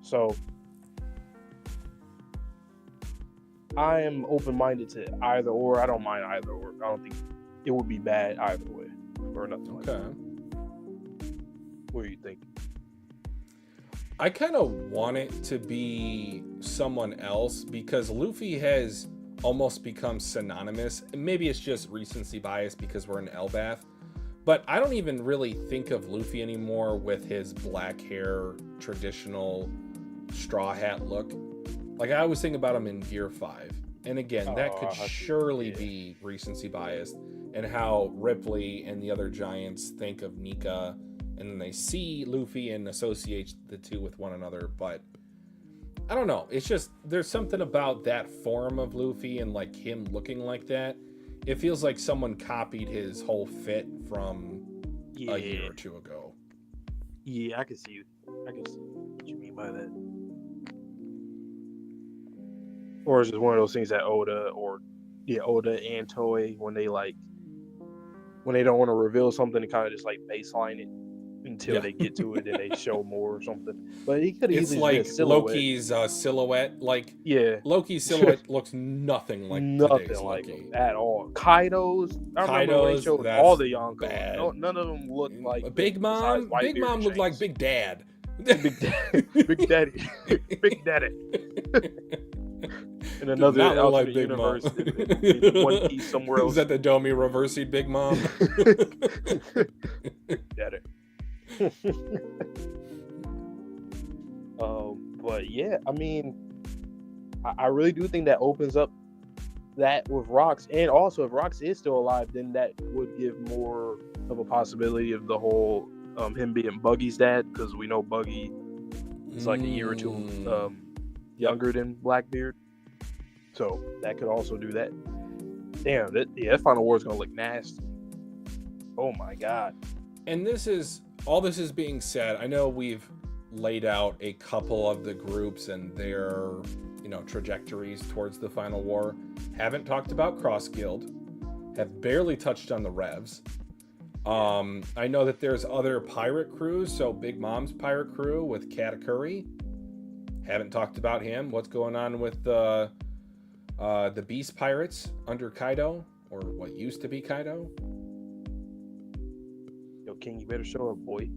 so I am open-minded to either or. I don't mind either or. I don't think it would be bad either way or nothing like that. What do you think? I kind of want it to be someone else because Luffy has almost become synonymous. Maybe it's just recency bias because we're in Elbaf, but I don't even really think of Luffy anymore with his black hair, traditional straw hat look. Like I always think about him in Gear 5. And again, that could surely be recency bias and how Ripley and the other giants think of Nika, and then they see Luffy and associate the two with one another. But I don't know. It's just there's something about that form of Luffy and like him looking like that. It feels like someone copied his whole fit from a year or two ago. Yeah, I can see what you mean by that. Or it's just one of those things that Oda and Toei, when they don't want to reveal something, to kind of just like baseline it. until they get to it and they show more or something. But he could have It's easily just been a like silhouette. Loki's silhouette. Like Yeah, Loki's silhouette looks nothing like nothing today's like Loki. him at all. Kaido's, I remember when they showed all the Yonkos. bad. No, none of them looked like Big Mom. besides Big Mom Whitebeard looked like Shanks. Big Dad. Big Daddy, Big Daddy. In another not look like alternate Big universe, Mom. in One Piece somewhere else. Is that the Domi Reversied Big Mom? Daddy. But yeah, I mean, I really do think that opens up that with Rox, and also if Rox is still alive, then that would give more of a possibility of the whole him being Buggy's dad, because we know Buggy is like a year or two younger than Blackbeard, so that could also do that. Damn, that final war is gonna look nasty. Oh my god! And this is being said. I know we've laid out a couple of the groups and their trajectories towards the final war. Haven't talked about Cross Guild. Have barely touched on the Revs. I know that there's other pirate crews. So Big Mom's pirate crew with Katakuri. Haven't talked about him. What's going on with the Beast Pirates under Kaido, or what used to be Kaido? Yo, King, you better show up, boy.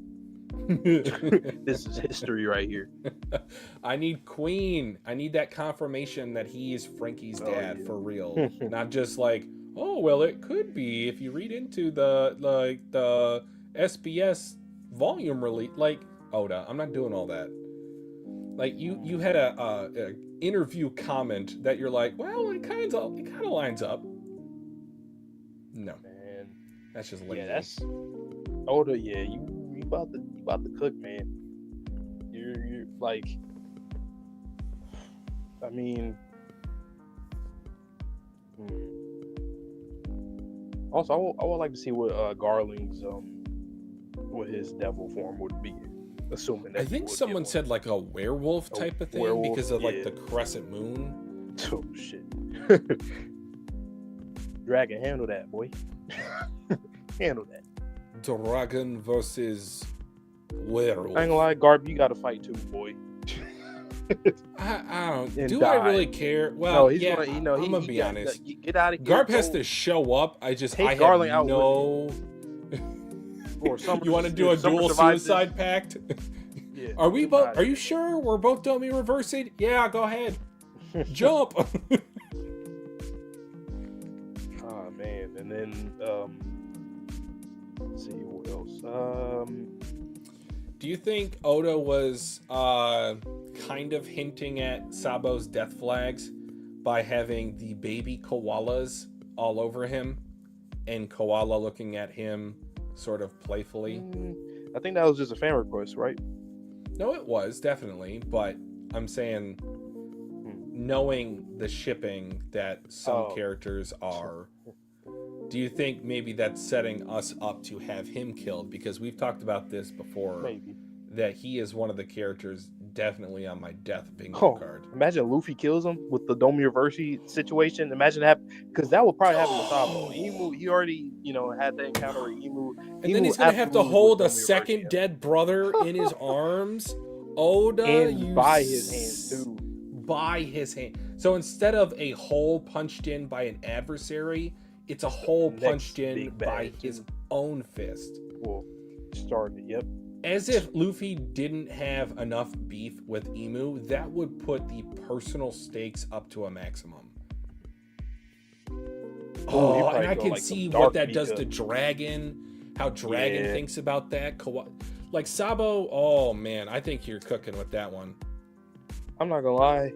This is history right here. I need Queen. I need that confirmation that he's Frankie's dad for real. Not just like, oh well, it could be if you read into the SBS volume release. Like, Oda, I'm not doing all that. Like you had a interview comment that you're like, well, it kind of lines up. No, Man, that's just lazy. yeah, that's Oda. Yeah, you about to cook, man. You're like, I mean, also I would like to see what Garling's what his devil form would be, assuming that I think someone said like a werewolf type of thing werewolf, because of like yeah. the crescent moon. Oh shit! Dragon, handle that, boy. Handle that. Dragon versus werewolf. I ain't gonna lie, Garb, you gotta fight too, boy. I don't. And Do die. I really care? Well, No, he's yeah. gonna, I'm gonna be honest. Get out of here. Garb has to show up. I Take have Garland out no. Or Summer, You want to do a dual suicide pact? Yeah. Are we both? Are you sure we're both Domi reversed? Yeah, go ahead. Jump. Oh man, and then let's see what else. Do you think Oda was kind of hinting at Sabo's death flags by having the baby koalas all over him and Koala looking at him sort of playfully? I think that was just a fan request, right? No, it was definitely, but I'm saying knowing the shipping that some characters are, do you think maybe that's setting us up to have him killed? Because we've talked about this before. Maybe. That he is one of the characters definitely on my death bingo card. Imagine Luffy kills him with the Domi Reversi situation. Imagine that, because that would probably happen to Sabo. Emu, he already, had that encounter with Emu. And then he's going to have to hold a second dead brother in his arms. Oda, and by his hands, too. By his hand. So instead of a hole punched in by an adversary, it's a hole punched in by his own fist. Well, started, yep. As if Luffy didn't have enough beef with Emu, that would put the personal stakes up to a maximum. Oh, and I can see what that does to Dragon, how Dragon thinks about that. Like Sabo, oh man, I think you're cooking with that one. I'm not gonna lie,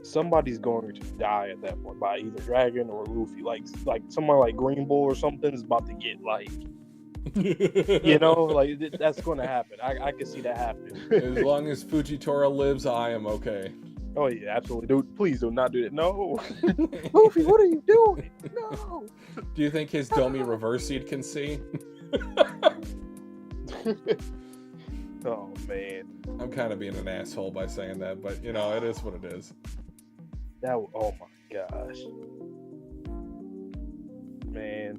somebody's going to die at that point by either Dragon or Luffy. Like someone like Green Bull or something is about to get like, that's going to happen. I can see that happening. As long as Fujitora lives, I am okay. Oh yeah, absolutely. Dude, please do not do that. No. Luffy, what are you doing? No. Do you think his Domi Reversied can see? Oh man. I'm kind of being an asshole by saying that, but it is what it is. Oh my gosh. Man.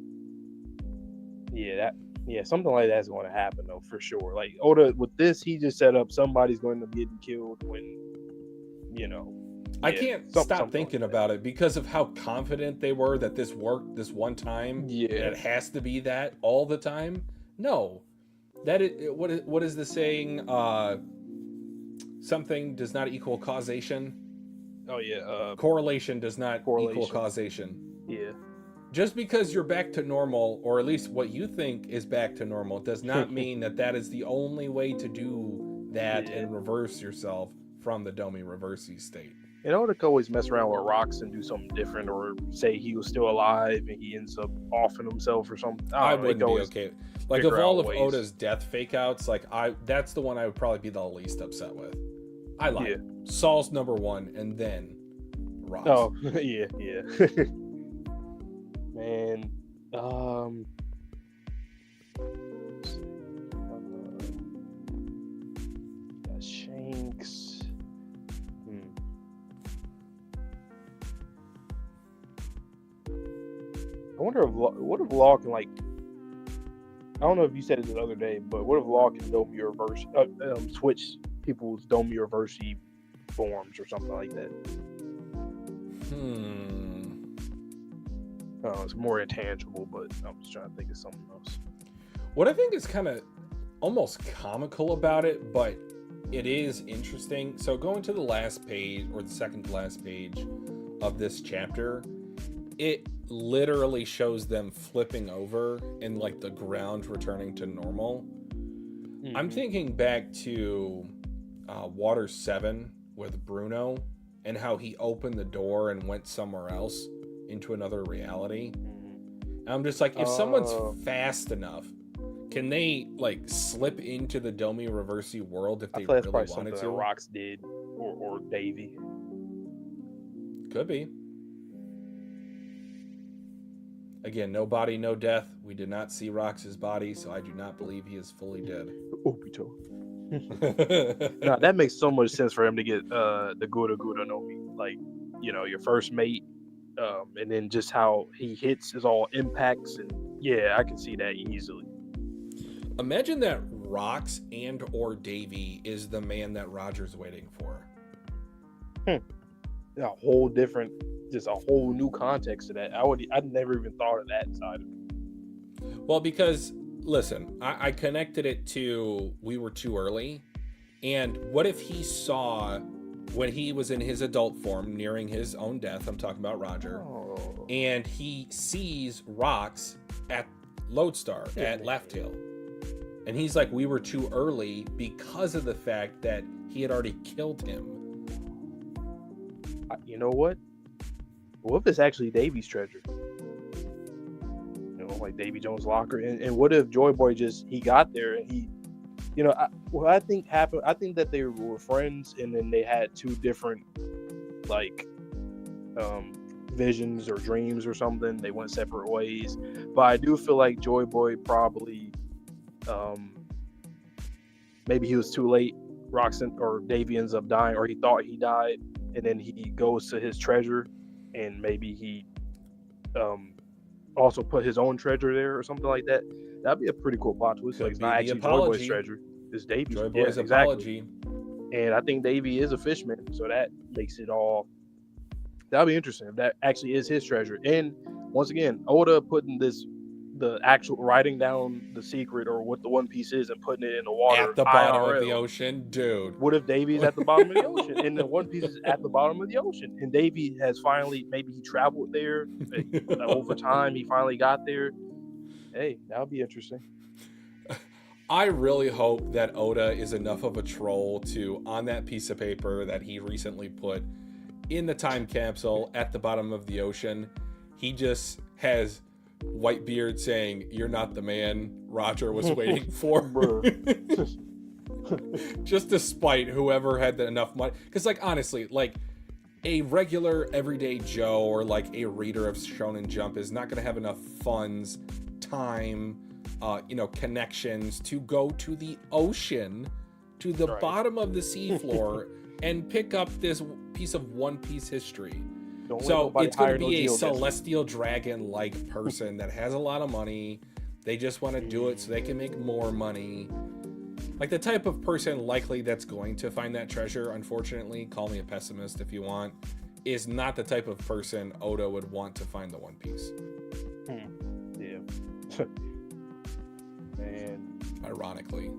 Yeah, Yeah, something like that's going to happen though, for sure. Like Oda with this, he just set up somebody's going to be getting killed when, you know. I Yeah, can't stop something thinking like about it because of how confident they were that this worked this one time, that. and Yeah. it has to be that all the time. No, that is what is the saying? Something does not equal causation. Oh yeah. Correlation does not equal Correlation. causation. Yeah. Just because you're back to normal, or at least what you think is back to normal, does not mean that that is the only way to do that Yeah. and reverse yourself from the Domi Reversi state. And Oda could always mess around with rocks and do something different, or say he was still alive and he ends up offing himself or something. I Don't know, wouldn't be okay. Like of figure all out of ways. Oda's death fake outs, like that's the one I would probably be the least upset with. I like Saul's number one and then Ross. Oh, yeah. Man, Shanks. I wonder what if Law can, like, I don't know if you said it the other day, but what if Law can Domi reverse switch people's Domi Reversi forms or something like that? It's more intangible, but I'm just trying to think of something else. What I think is kind of almost comical about it, but it is interesting. So going to the last page, or the second to last page of this chapter, it literally shows them flipping over and like the ground returning to normal. Mm-hmm. I'm thinking back to Water 7 with Bruno and how he opened the door and went somewhere else into another reality. And I'm just like, if someone's fast enough, can they like slip into the Domi Reversi world if they really wanted to? That Rocks did, or Davy. Could be. Again, no body, no death. We did not see Rox's body, so I do not believe he is fully dead. Obito. No, that makes so much sense for him to get the Gura no Mi, like, you know, your first mate, and then just how he hits is all impacts, and yeah, I can see that easily. Imagine that Rox and or Davy is the man that Roger's waiting for. A whole different, just a whole new context to that. I'd never even thought of that side of it. Well, because listen, I connected it to we were too early, and what if he saw when he was in his adult form nearing his own death? I'm talking about Roger, and he sees Rox at Lodestar at Laugh-Tale, and he's like, we were too early because of the fact that he had already killed him. You know what? What if it's actually Davy's treasure? You know, like Davy Jones' locker. And what if Joy Boy he got there and he, you know, what I think happened, I think that they were friends and then they had two different, like, visions or dreams or something. They went separate ways. But I do feel like Joy Boy probably, maybe he was too late. Roxanne or Davy ends up dying, or he thought he died. And then he goes to his treasure, and maybe he also put his own treasure there or something like that. That'd be a pretty cool plot twist. Like, it's not actually Joy Boy's treasure; it's Davy's. Joy Boy's apology. And I think Davy is a fishman, so that makes it all. That'd be interesting if that actually is his treasure. And once again, Oda putting the actual writing down the secret or what the One Piece is and putting it in the water at the bottom of the ocean, dude. What if Davy's at the bottom of the ocean and the One Piece is at the bottom of the ocean, and Davy has finally, maybe he traveled there over time, he finally got there. Hey, that would be interesting. I really hope that Oda is enough of a troll to, on that piece of paper that he recently put in the time capsule at the bottom of the ocean, he just has Whitebeard saying, "You're not the man Roger was waiting for." Just to spite whoever had enough money. Because, like, honestly, like, a regular everyday Joe or like a reader of Shonen Jump is not going to have enough funds, time, connections to go to the ocean, to the bottom of the seafloor, and pick up this piece of One Piece history. So it's going to be a celestial dragon-like person that has a lot of money, They just want to do it so they can make more money. Like the type of person likely that's going to find that treasure, unfortunately, call me a pessimist if you want, is not the type of person Oda would want to find the One Piece. Yeah. Man. Ironically.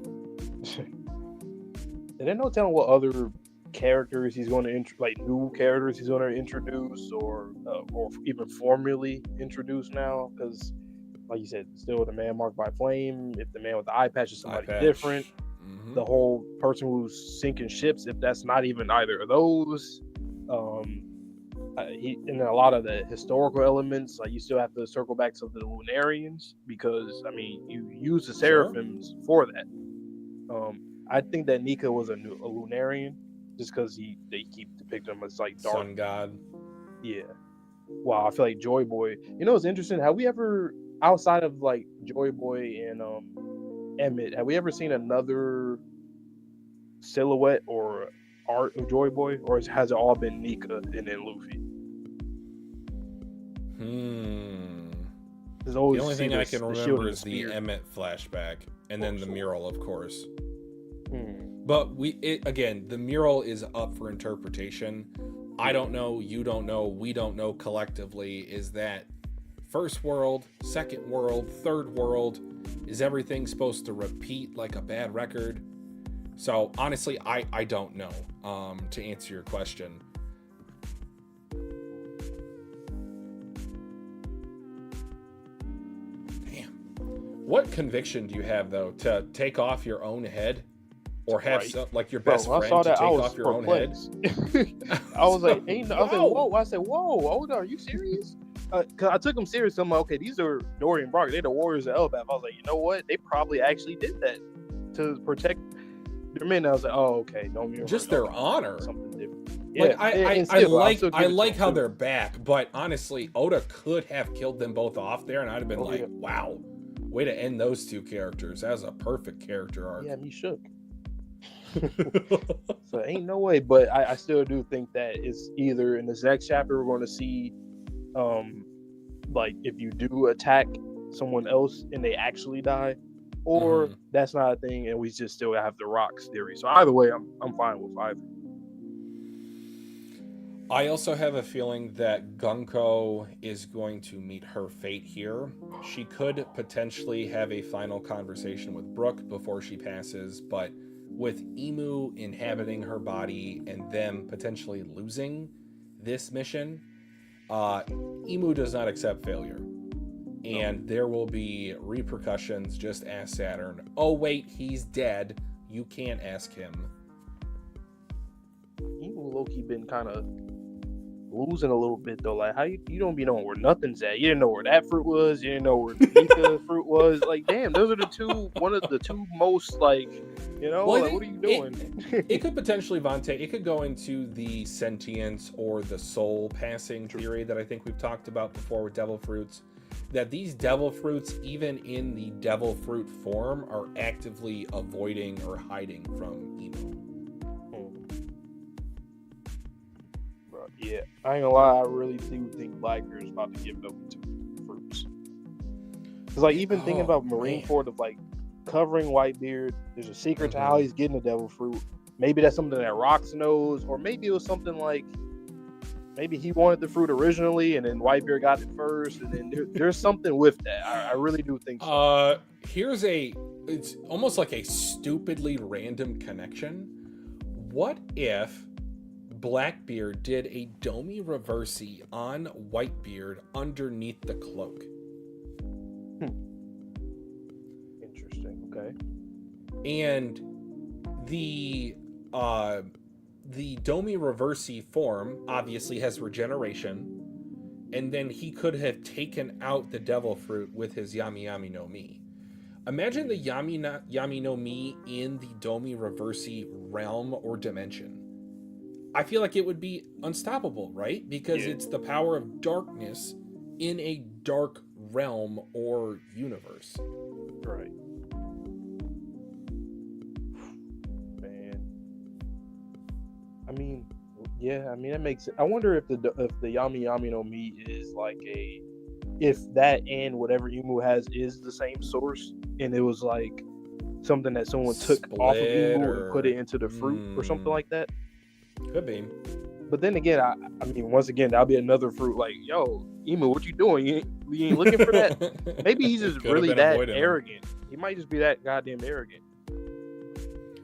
And then no telling what other characters he's going to new characters he's going to introduce, or even formally introduce now, because like you said, still the man marked by flame. If the man with the eye patch is somebody different, the whole person who's sinking ships, if that's not even either of those, and a lot of the historical elements, like you still have to circle back to the Lunarians, because I mean you use the Seraphims for that. I think that Nika was a Lunarian, just because they keep depicting him as like dark sun god. Yeah. Wow, I feel like Joy Boy. You know, it's interesting. Have we ever, outside of like Joy Boy and Emmett, have we ever seen another silhouette or art of Joy Boy, or has it all been Nika and then Luffy? The only thing I can remember is the Emmett flashback, and then the mural, of course. But the mural is up for interpretation. I don't know, you don't know, we don't know collectively. Is that first world, second world, third world? Is everything supposed to repeat like a bad record? So honestly, I don't know, to answer your question. Damn. What conviction do you have, though, to take off your own head? Or have like your best friend to take off your own head? I was like, whoa. I said, whoa, hold on, are you serious? Because I took them serious. I'm like, okay, these are Dory and Brock. They're the warriors of Elbaf. I was like, you know what? They probably actually did that to protect their men. I was like, oh, okay. Don't just their honor. Something different. Yeah, like I like how they're back, but honestly, Oda could have killed them both off there, and I'd have been wow, way to end those two characters. That was a perfect character arc. Yeah, me shook. So ain't no way, but I still do think that it's either in this next chapter we're going to see like if you do attack someone else and they actually die, or that's not a thing and we just still have the rocks theory. So either way, I'm fine with either. I also have a feeling that Gunko is going to meet her fate here. She could potentially have a final conversation with Brook before she passes, but with Imu inhabiting her body and them potentially losing this mission, Imu does not accept failure. And there will be repercussions. Just ask Saturn. Oh, wait, he's dead. You can't ask him. Imu Loki been kind of losing a little bit, though. Like, how you don't be knowing where nothing's at. You didn't know where that fruit was. You didn't know where the Nika fruit was. Like, damn, those are one of the two most, like, you know, well, like, what are you doing? It could potentially, Vonte, it could go into the sentience or the soul passing theory that I think we've talked about before with devil fruits. That these devil fruits, even in the devil fruit form, are actively avoiding or hiding from Imu. Yeah, I ain't gonna lie, I really do think Blackbeard's about to give them two fruits. Because, like, even thinking about Marineford of, like, covering Whitebeard, there's a secret to how he's getting the devil fruit. Maybe that's something that Rox knows, or maybe it was something like, maybe he wanted the fruit originally, and then Whitebeard got it first, and then there's something with that. I really do think so. It's almost like a stupidly random connection. What if Blackbeard did a Domi Reversi on Whitebeard underneath the cloak? Interesting. Okay. And the Domi Reversi form obviously has regeneration, and then he could have taken out the devil fruit with his Yami Yami no Mi. Imagine the Yami no Mi in the Domi Reversi realm or dimension. I feel like it would be unstoppable, right? Because it's the power of darkness in a dark realm or universe. Right. Man. I mean, that makes it. I wonder if the Yami Yami no Mi is like if that and whatever Emu has is the same source, and it was like something that someone took off of Emu and put it into the fruit or something like that. Could be. But then again, I mean, once again, that'll be another fruit. Like, yo, Emu, what you doing? You ain't looking for that? Maybe he's just really that arrogant. He might just be that goddamn arrogant.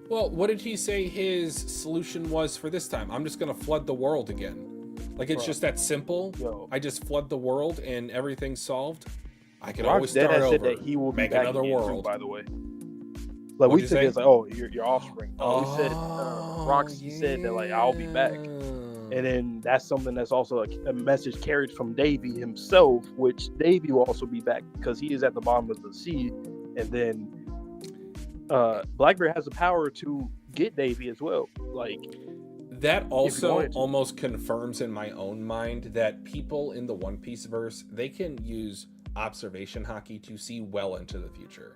Well, what did he say his solution was for this time? I'm just gonna flood the world again. Like, it's just that simple. Yo. I just flood the world and everything's solved. I can Rock's always start over. Said that he will make be back another world. Too, by the way. Like, we said, it's like, oh, your offspring. We said, Rox said that, like, I'll be back. And then that's something that's also a message carried from Davy himself, which Davy will also be back because he is at the bottom of the sea. And then Blackbeard has the power to get Davy as well. Like, that also almost confirms in my own mind that people in the One Piece verse, they can use observation hockey to see well into the future.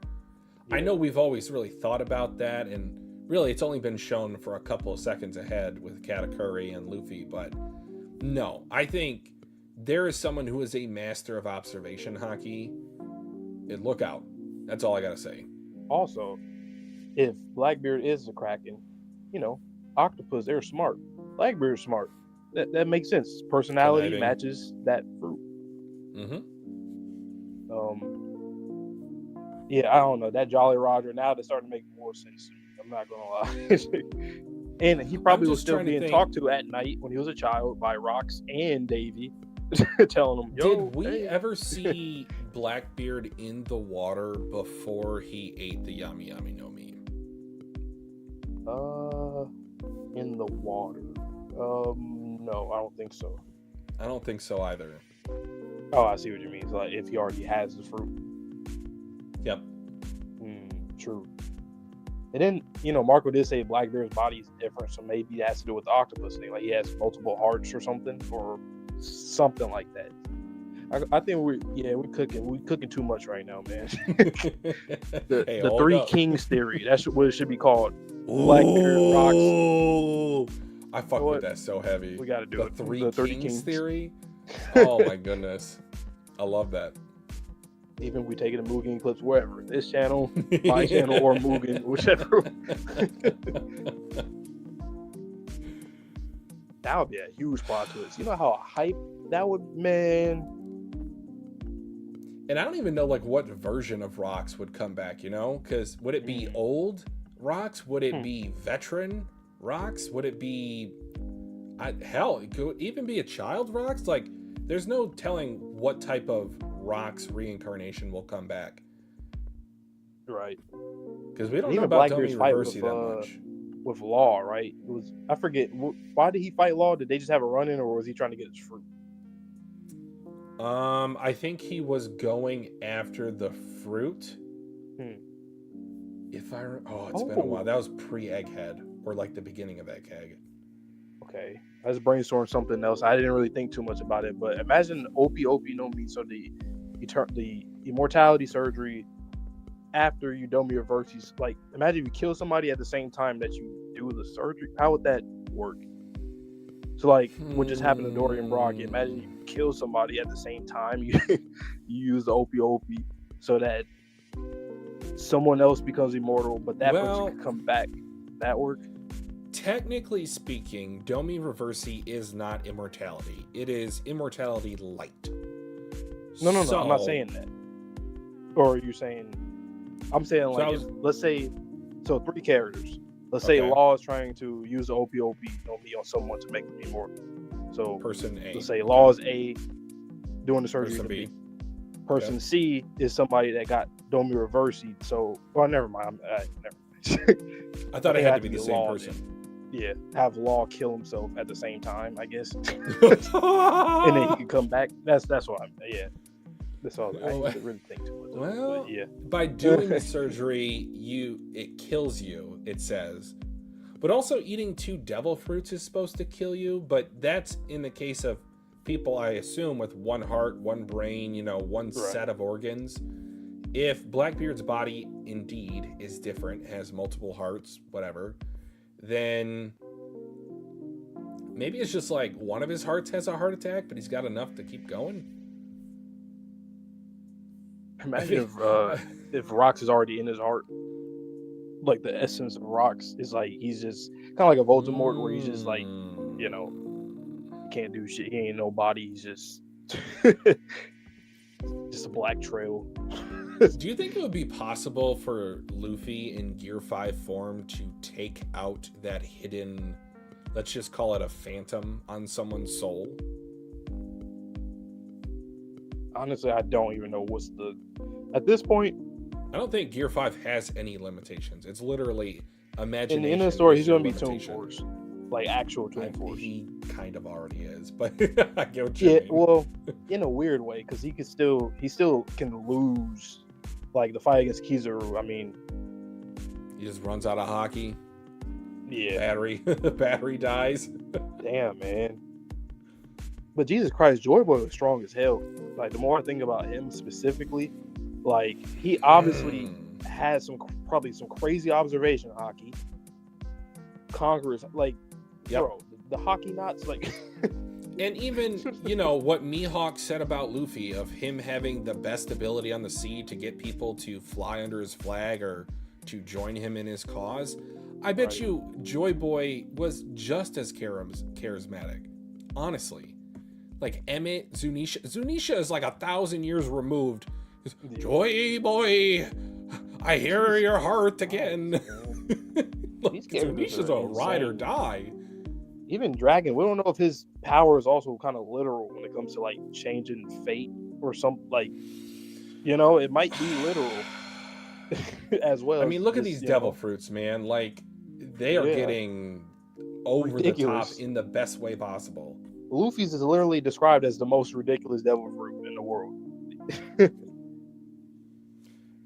I know we've always really thought about that, and really it's only been shown for a couple of seconds ahead with Katakuri and Luffy, but no, I think there is someone who is a master of observation hockey, and look out. That's all I gotta say. Also, if Blackbeard is the Kraken, octopus, they're smart. Blackbeard's smart. That makes sense. Personality matches that fruit. Yeah, I don't know. That Jolly Roger, now they're starting to make more sense to me. I'm not gonna lie. And he probably was still being talked to at night when he was a child by Rox and Davy, telling him, yo, did we ever see Blackbeard in the water before he ate the Yami Yami no Mi? In the water. No, I don't think so. I don't think so either. Oh, I see what you mean. So, like, if he already has the fruit. Yep. True. And then, Marco did say Blackbeard's body is different, so maybe it has to do with the octopus thing. Like, he has multiple hearts or something like that. I think we're cooking. We're cooking too much right now, man. the Three Kings theory. That's what it should be called. Blackbeard, Rox. I fuck with that so heavy. We got to do the it. Three Kings theory. Oh my goodness, I love that. Even if we take it to Mugen clips wherever, this channel, my channel, or Mugen, whichever. That would be a huge plot twist. You know how hype that would, man. And I don't even know like what version of Rox would come back, because would it be old Rox? Would it be veteran Rox? Would it be hell? It could even be a child Rox. Like, there's no telling what type of Rox reincarnation will come back. Right. Because we don't know about Domi Reversi that much. With Law, right? It was, I forget, why did he fight Law? Did they just have a run-in, or was he trying to get his fruit? I think he was going after the fruit. It's been a while. That was pre-Egghead, or like the beginning of Egghead. Okay, I just brainstormed something else. I didn't really think too much about it, but imagine OP no Mi. So the immortality surgery after you Domi Reversi. Like, imagine you kill somebody at the same time that you do the surgery. How would that work? So, like, what just happened to Dory and Brocky? Imagine you kill somebody at the same time. You use the OP so that someone else becomes immortal, but that person can come back. That work? Technically speaking, Domi Reversi is not immortality. It is immortality light. No, I'm not saying that. Or you're saying... I'm saying, like, let's say... So, 3 characters. Let's say Law is trying to use the OP no Mi on someone to make them immortal. So, person A. Let's say Law is A, doing the surgery person to B. Person C is somebody that got Domi Reversi. So, never mind. Never mind. I thought it had to be the same person. Then. Yeah, have Law kill himself at the same time, I guess. And then he can come back. That's what that's all. I didn't really think too much. Well, yeah. By doing the surgery, it kills you, it says. But also eating 2 devil fruits is supposed to kill you, but that's in the case of people, I assume, with 1 heart, 1 brain, one set of organs. If Blackbeard's body indeed is different, has multiple hearts, whatever, then maybe it's just like one of his hearts has a heart attack, but he's got enough to keep going. Imagine if Rocks is already in his heart. Like the essence of Rocks is like he's just kind of like a Voldemort, where he's just like, you know, he can't do shit. He ain't nobody. He's just just a black trail. Do you think it would be possible for Luffy in Gear 5 form to take out that hidden, let's just call it a phantom on someone's soul? Honestly, I don't even know what's the... At this point, I don't think Gear 5 has any limitations. It's literally imagination. in the end of the story, he's going to be Toon Force. Like actual Toon Force. He kind of already is, but I get what you mean. Well, in a weird way, because he still can lose. Like the fight against Kizaru, I mean, he just runs out of hockey. Yeah, battery dies. Damn, man. But Jesus Christ, Joy Boy was strong as hell. Like the more I think about him specifically, like he obviously had probably some crazy observation hockey. Conquerors, like, bro, the hockey knots, like. And even, what Mihawk said about Luffy, of him having the best ability on the sea to get people to fly under his flag or to join him in his cause. I bet you Joy Boy was just as charismatic, honestly. Like Emmett, Zunisha is like 1,000 years removed. Joy Boy, I hear your heart again. Like, Zunisha's a ride or die. Even Dragon, we don't know if his power is also kind of literal when it comes to like changing fate or something. Like, it might be literal as well. I mean, look at these devil fruits, man. Like, they are getting over ridiculous. The top in the best way possible. Luffy's is literally described as the most ridiculous devil fruit in the world.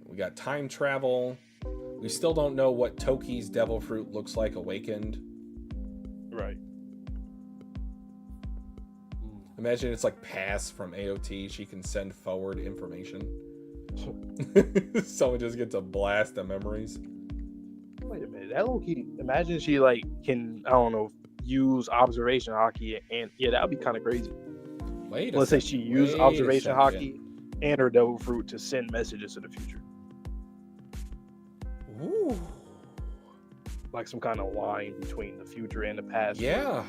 We got time travel. We still don't know what Toki's devil fruit looks like awakened. Right. Imagine it's like pass from AOT. She can send forward information. Someone just gets a blast of memories. Wait a minute. That Loki, imagine she like can, I don't know, use observation hockey, and that would be kind of crazy. Let's say she used observation hockey and her devil fruit to send messages to the future. Ooh. Like some kind of line between the future and the past. Yeah.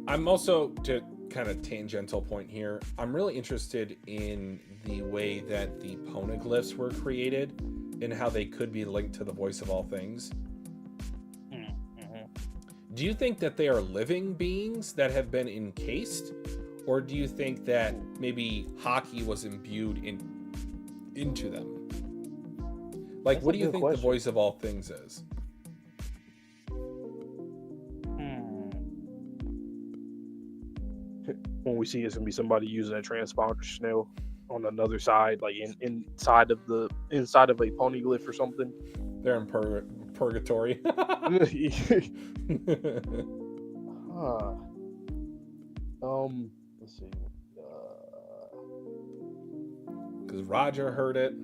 I'm also, to kind of tangential point here, I'm really interested in the way that the poneglyphs were created and how they could be linked to the voice of all things. Do you think that they are living beings that have been encased, or do you think that maybe hockey was imbued into them? Like, what do you think the voice of all things is? When we see it's gonna be somebody using a transponder snail on another side, like inside of a poneglyph or something. They're in purgatory. Let's see. Because Roger heard it.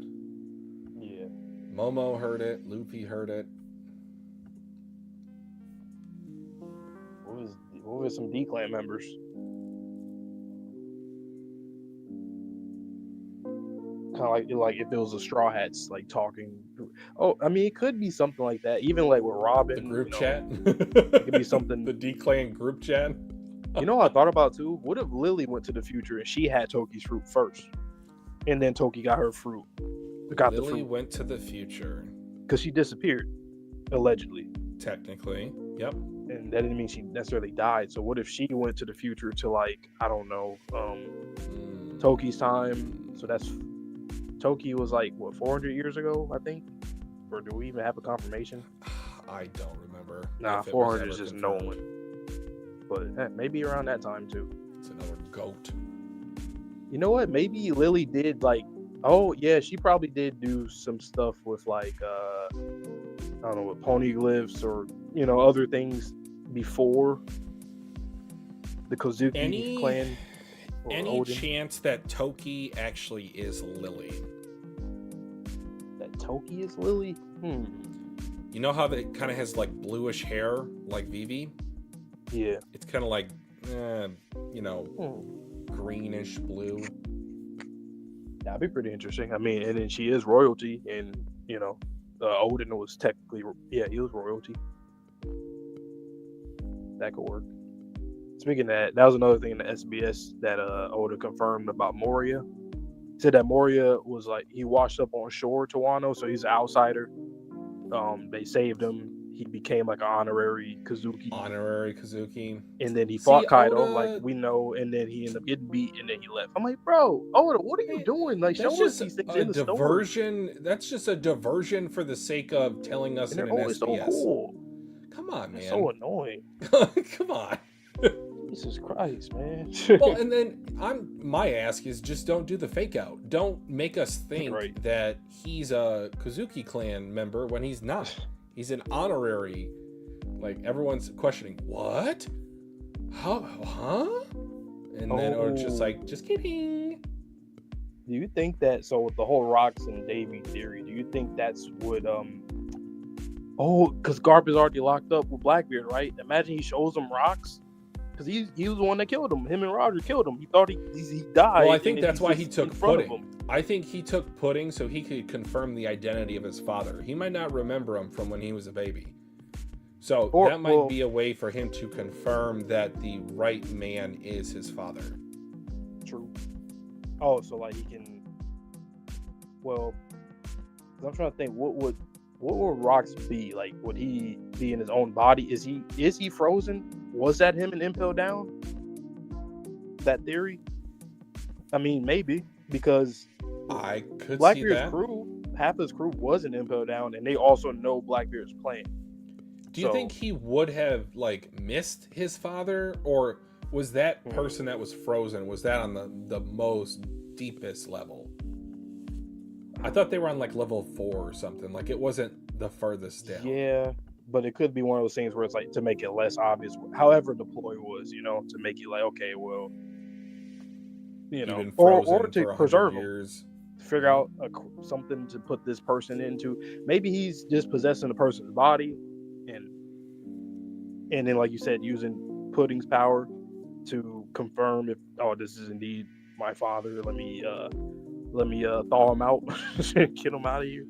Yeah. Momo heard it. Luffy heard it. What was some D-Clan members? Kind of like if it was a Straw Hats like talking. Oh, I mean, it could be something like that. Even like with Robin, the group chat. It could be something. The D-Clan group chat. I thought about too. What if Lily went to the future and she had Toki's fruit first, and then Toki got her fruit? Lily went to the future because she disappeared, allegedly. Technically, yep. And that didn't mean she necessarily died. So what if she went to the future to, like, I don't know, Toki's time? So that's Toki was like, what, 400 years ago, I think? Or do we even have a confirmation? I don't remember. Nah, 400 is just known. But maybe around that time too. It's another goat. You know what? Maybe Lily did like, oh yeah, she probably did do some stuff with like, I don't know, with poneglyphs or, other things before the Kozuki clan. Any Odin. Chance that Toki actually is Lily? That Toki is Lily? You know how it kind of has like bluish hair, like Vivi? Yeah. It's kind of like, greenish blue. That'd be pretty interesting. I mean, and then she is royalty, and Odin was technically, he was royalty. That could work. Speaking of that was another thing in the SBS that Oda confirmed about Moria. He said that Moria was like, he washed up on shore to Wano, so he's an outsider. They saved him. He became like an honorary Kazuki. And then he fought Kaido, Oda, like we know, and then he ended up getting beat, and then he left. I'm like, bro, Oda, what are you doing? Like, show us these things in the story. That's just a diversion for the sake of telling us in an SBS. So cool. Come on, man. So annoying. Come on. Jesus Christ, man. Well, and then my ask is just don't do the fake out. Don't make us think that he's a Kazuki clan member when he's not. He's an honorary. Like, everyone's questioning, what? Huh? And then or just like, just kidding. Do you think that, so with the whole Rocks and Davy theory, do you think that's what because Garp is already locked up with Blackbeard, right? Imagine he shows him Rocks. Because he was the one that killed him. Him and Roger killed him. He thought he died. Well, I think that's why he took Pudding. I think he took Pudding so he could confirm the identity of his father. He might not remember him from when he was a baby. So that might be a way for him to confirm that the right man is his father. True. Oh, so like he can... Well, I'm trying to think, what would Rocks be? Like, would he be in his own body? Is he frozen? Was that him and Impel Down? That theory? I mean, maybe, because I could Blackbeard's see that. crew, half his crew was in Impel Down, and they also know Blackbeard's plan. Do you think he would have like missed his father, or was that person that was frozen, was that on the most deepest level? I thought they were on like level 4 or something. Like, it wasn't the furthest down. Yeah. But it could be one of those things where it's like to make it less obvious, however the ploy was, to make it like, okay, well, or to preserve him, to figure out something to put this person into. Maybe he's just possessing the person's body, and then, like you said, using Pudding's power to confirm if, this is indeed my father. Let me thaw him out, get him out of here.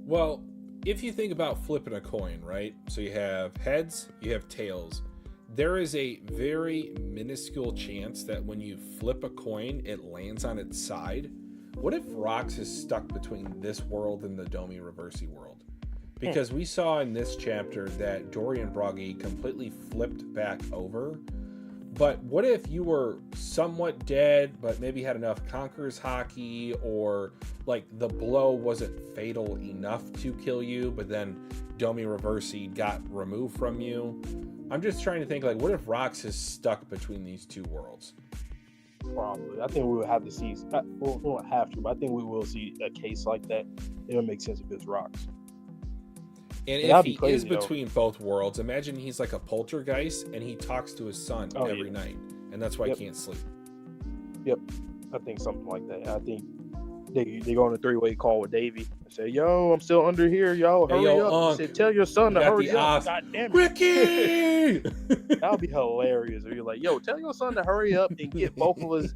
Well, if you think about flipping a coin, right? So you have heads, you have tails. There is a very minuscule chance that when you flip a coin, it lands on its side. What if Rocks is stuck between this world and the Domi Reversi world? Because we saw in this chapter that Dorian Broggy completely flipped back over. But what if you were somewhat dead, but maybe had enough Conqueror's Haki, or like the blow wasn't fatal enough to kill you, but then Domi Reversi got removed from you? I'm just trying to think, like, what if Rocks is stuck between these two worlds? Probably. I think we would have to see, we won't have to, but I think we will see a case like that. It would make sense if it's Rocks. And if he is between both worlds, imagine he's like a poltergeist and he talks to his son every night. And that's why he can't sleep. Yep. I think something like that. I think they go on a 3-way call with Davey and say, yo, I'm still under here, yo. Hurry up. Said, tell your son to hurry up. God damn it. Ricky! That would be hilarious. If you're like, yo, tell your son to hurry up and get both of us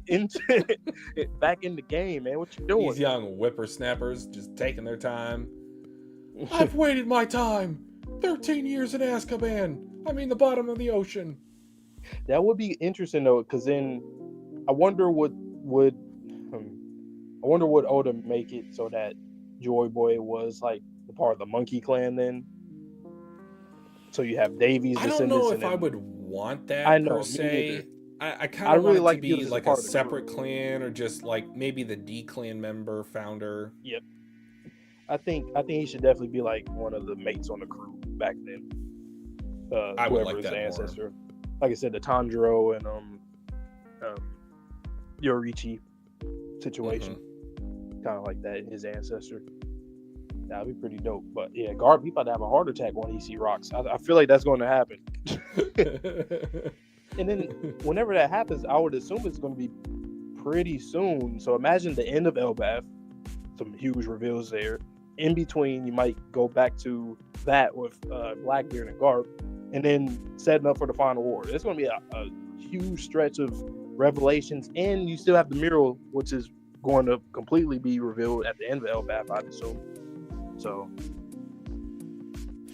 back in the game, man. What you doing? These young whippersnappers just taking their time. I've waited my time. 13 years in Azkaban. I mean, the bottom of the ocean. That would be interesting though, because then I wonder would Oda make it so that Joy Boy was like the part of the Monkey Clan then. So you have Davy's descendants. I don't know if I would want that per se. I kind of really want it like to be like a separate clan, or just like maybe the D clan member founder. Yep. I think he should definitely be like one of the mates on the crew back then. I would like that ancestor. More. Like I said, the Tanjiro and Yoriichi situation, kind of like that. His ancestor. That'd be pretty dope. But yeah, Garp, he about to have a heart attack when he see Rocks. I feel like that's going to happen. And then whenever that happens, I would assume it's going to be pretty soon. So imagine the end of Elbaf. Some huge reveals there. In between, you might go back to that with Blackbeard and Garp, and then setting up for the final war. It's going to be a huge stretch of revelations, and you still have the mural, which is going to completely be revealed at the end of Elbaf, I'd assume. So,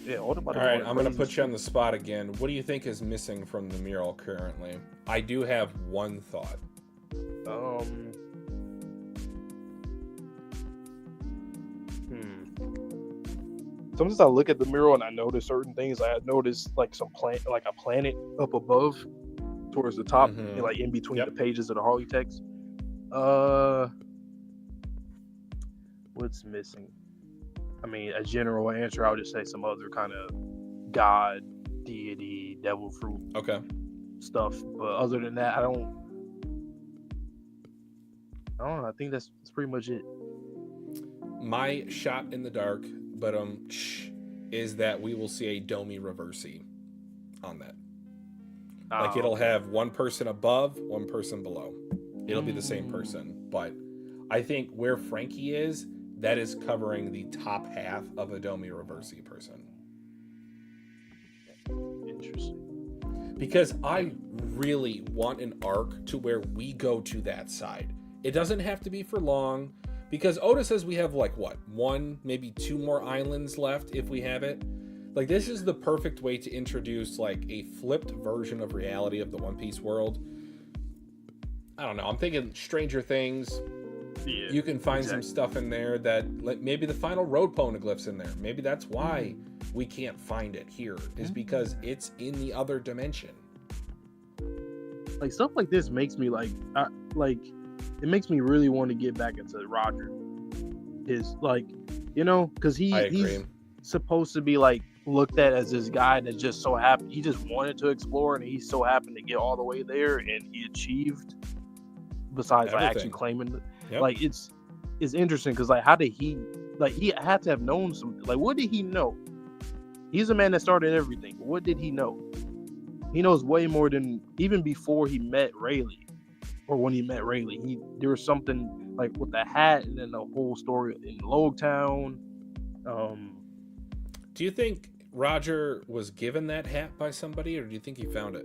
yeah, All right, I'm going to put you on the spot again. What do you think is missing from the mural currently? I do have one thought. Sometimes I look at the mural and I notice certain things. I noticed like a planet up above, towards the top, and like in between the pages of the Harley text. What's missing? I mean, a general answer, I would just say some other kind of god, deity, devil fruit stuff. But other than that, I don't know. I think that's pretty much it. My shot in the dark, but is that we will see a Domi Reversi on that. Like it'll have one person above, one person below. It'll be the same person, but I think where Frankie is, that is covering the top half of a Domi Reversi person. Interesting. Because I really want an arc to where we go to that side. It doesn't have to be for long, because Oda says we have like one, maybe two more islands left if we have it. Like this is the perfect way to introduce like a flipped version of reality of the One Piece world. I don't know. I'm thinking Stranger Things. Yeah, you can find some stuff in there that maybe the final road poneglyph's in there. Maybe that's why we can't find it here, is because it's in the other dimension. Like stuff like this makes me it makes me really want to get back into Roger. His because he's supposed to be like looked at as this guy that just so happened he just wanted to explore and he so happened to get all the way there and he achieved. Besides like actually claiming, like it's interesting because like how did he had to have known something? Like what did he know? He's a man that started everything. What did he know? He knows way more than even before he met Rayleigh. Or when he met Rayleigh, there was something like with the hat, and then the whole story in Logtown. Do you think Roger was given that hat by somebody, or do you think he found it?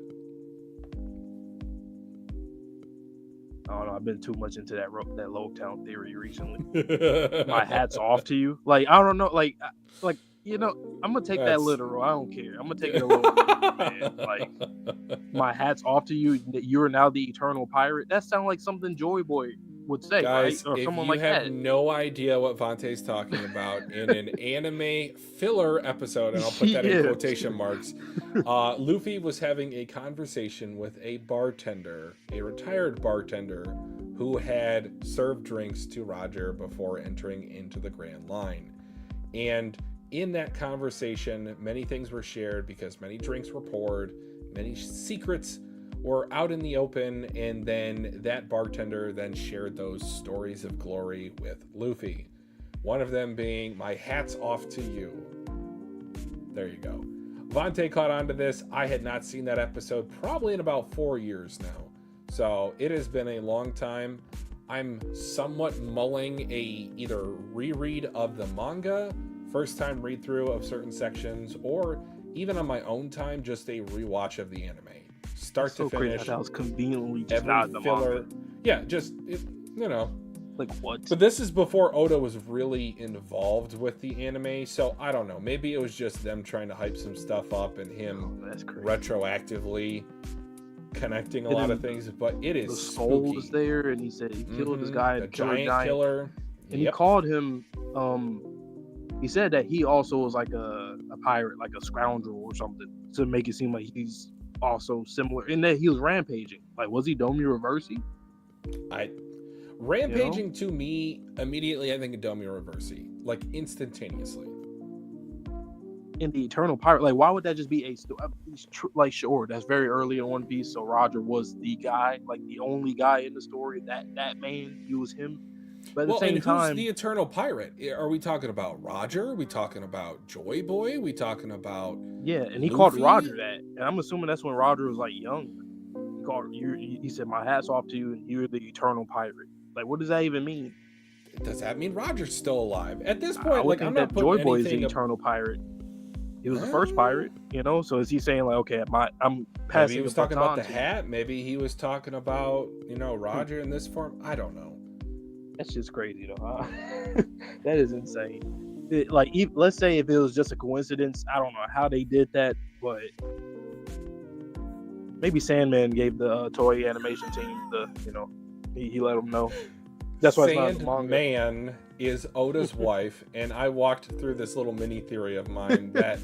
I don't know. I've been too much into that Logtown theory recently. My hat's off to you. Like I don't know. Like I'm gonna take that literal. I don't care. I'm gonna take it a little literal, man. Like my hat's off to you. You're now the eternal pirate. That sounds like something Joy Boy would say, guys, right? Or if someone you like have that. no idea what Vonte's talking about in an anime filler episode, and I'll put that in quotation marks, Luffy was having a conversation with a bartender, a retired bartender, who had served drinks to Roger before entering into the Grand Line. And in that conversation, many things were shared because many drinks were poured, many secrets were out in the open, and then that bartender then shared those stories of glory with Luffy. One of them being, my hat's off to you. There you go. Vonte caught on to this. I had not seen that episode probably in about 4 years now. So it has been a long time. I'm somewhat mulling a either reread of the manga, first time read through of certain sections, or even on my own time, just a rewatch of the anime. Start to finish. Crazy. That was conveniently just not in the filler. manga. Yeah, Like what? But this is before Oda was really involved with the anime, so I don't know. Maybe it was just them trying to hype some stuff up and him retroactively connecting a lot of things. But it is the soul spooky. was there, and he said he killed this guy, the giant killer, and he called him. He said that he also was like a pirate, like a scoundrel or something, to make it seem like he's also similar in that he was rampaging. Like, was he Domi Reversi? Rampaging to me immediately, I think of Domi Reversi, like instantaneously. In the Eternal Pirate, like why would that just be like sure, that's very early in One Piece, so Roger was the guy, like the only guy in the story, that man, he was him. But at the same time, who's the Eternal Pirate? Are we talking about Roger? Are we talking about Joy Boy? Are we talking about and Luffy? he called Roger that, and I'm assuming that's when Roger was like young. He called he said, "My hat's off to you, and you're the Eternal Pirate." Like, what does that even mean? Does that mean Roger's still alive at this point? I would think I'm not that Joy Boy is the anything Eternal Pirate. He was the first pirate, So is he saying like, okay, I'm passing? Maybe he was talking about the hat. Maybe he was talking about Roger in this form. I don't know. That's just crazy though. Huh? That is insane. Let's say if it was just a coincidence, I don't know how they did that, but maybe Sandman gave the Toei animation team he let them know. That's why it's not in the manga. Sandman is Oda's wife, and I walked through this little mini theory of mine that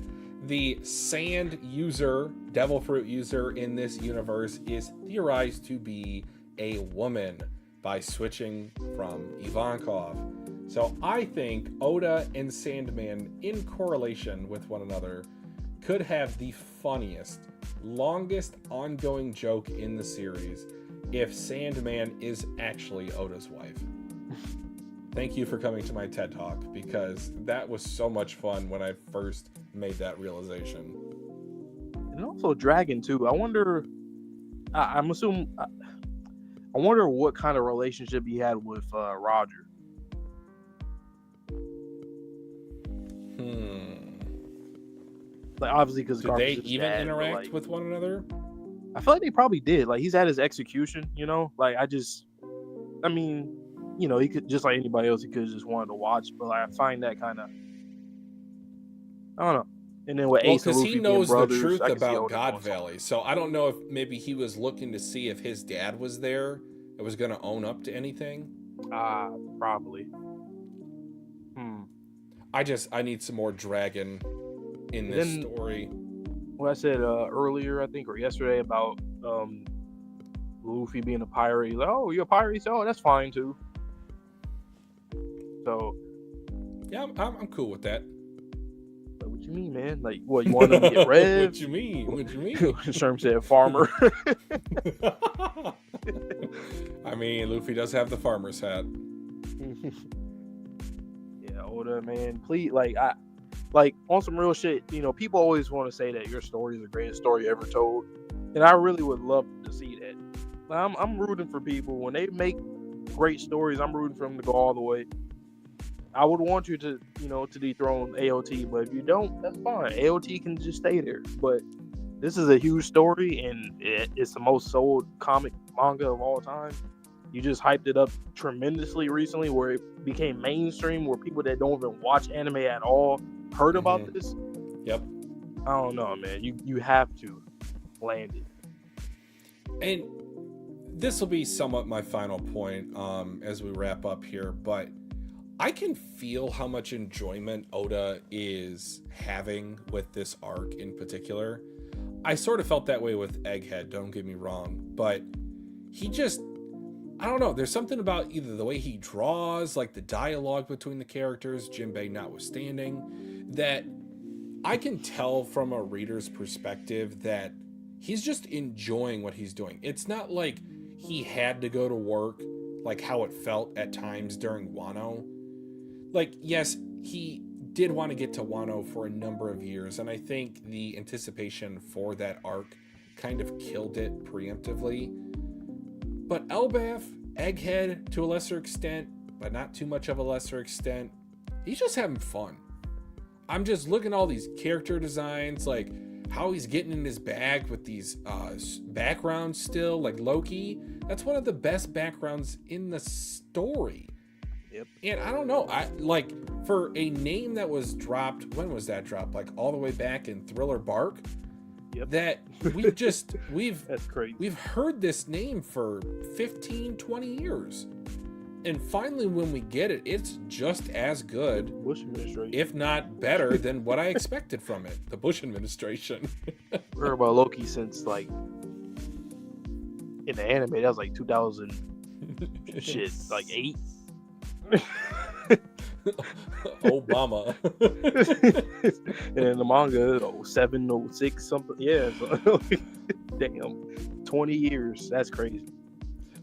the sand user, devil fruit user in this universe is theorized to be a woman by switching from Ivankov. So I think Oda and Sandman, in correlation with one another, could have the funniest, longest ongoing joke in the series if Sandman is actually Oda's wife. Thank you for coming to my TED Talk, because that was so much fun when I first made that realization. And also Dragon too. I wonder. I'm assuming. I wonder what kind of relationship he had with Roger. Like obviously because did they even interact with one another? I feel like they probably did. Like he's at his execution, Like I mean, he could just like anybody else. He could have just wanted to watch, but like, I find that kind of, I don't know. And then with Ace and Luffy he knows brothers, the truth about God Valley, so I don't know if maybe he was looking to see if his dad was there and was going to own up to anything. Probably. I need some more dragon in this story. What I said earlier, I think, or yesterday about Luffy being a pirate. He's like, oh, you're a pirate? Oh, that's fine too. So, yeah, I'm cool with that. Like, what you mean, man? Like, what, you want them to get rev? What you mean? Sherm said farmer. I mean, Luffy does have the farmer's hat. Yeah, Oda, man, please, like on some real shit. People always want to say that your story is the greatest story ever told, and I really would love to see that. Like, I'm rooting for people when they make great stories. I'm rooting for them to go all the way. I would want you to, to dethrone AOT, but if you don't, that's fine. AOT can just stay there. But this is a huge story, and it's the most sold comic manga of all time. You just hyped it up tremendously recently, where it became mainstream, where people that don't even watch anime at all heard about this. Yep. I don't know, man. You have to land it. And this will be somewhat my final point as we wrap up here, but I can feel how much enjoyment Oda is having with this arc in particular. I sort of felt that way with Egghead, don't get me wrong, but he just, I don't know, there's something about either the way he draws, like the dialogue between the characters, Jinbei notwithstanding, that I can tell from a reader's perspective that he's just enjoying what he's doing. It's not like he had to go to work, like how it felt at times during Wano. Like, yes, he did want to get to Wano for a number of years, and I think the anticipation for that arc kind of killed it preemptively. But Elbaf, Egghead, to a lesser extent, but not too much of a lesser extent, he's just having fun. I'm just looking at all these character designs, like how he's getting in his bag with these backgrounds still, like Loki. That's one of the best backgrounds in the story. Yep. And I don't know, for a name that was dropped, when was that dropped? Like all the way back in Thriller Bark? Yep. That that's crazy. We've heard this name for 15, 20 years. And finally, when we get it, it's just as good, Bush administration, if not better than what I expected from it. The Bush administration. Heard about Loki since like in the anime, that was like 2000 shit, like 8. Obama. And in the manga, 07, 06, something. Yeah, so, damn, 20 years. That's crazy.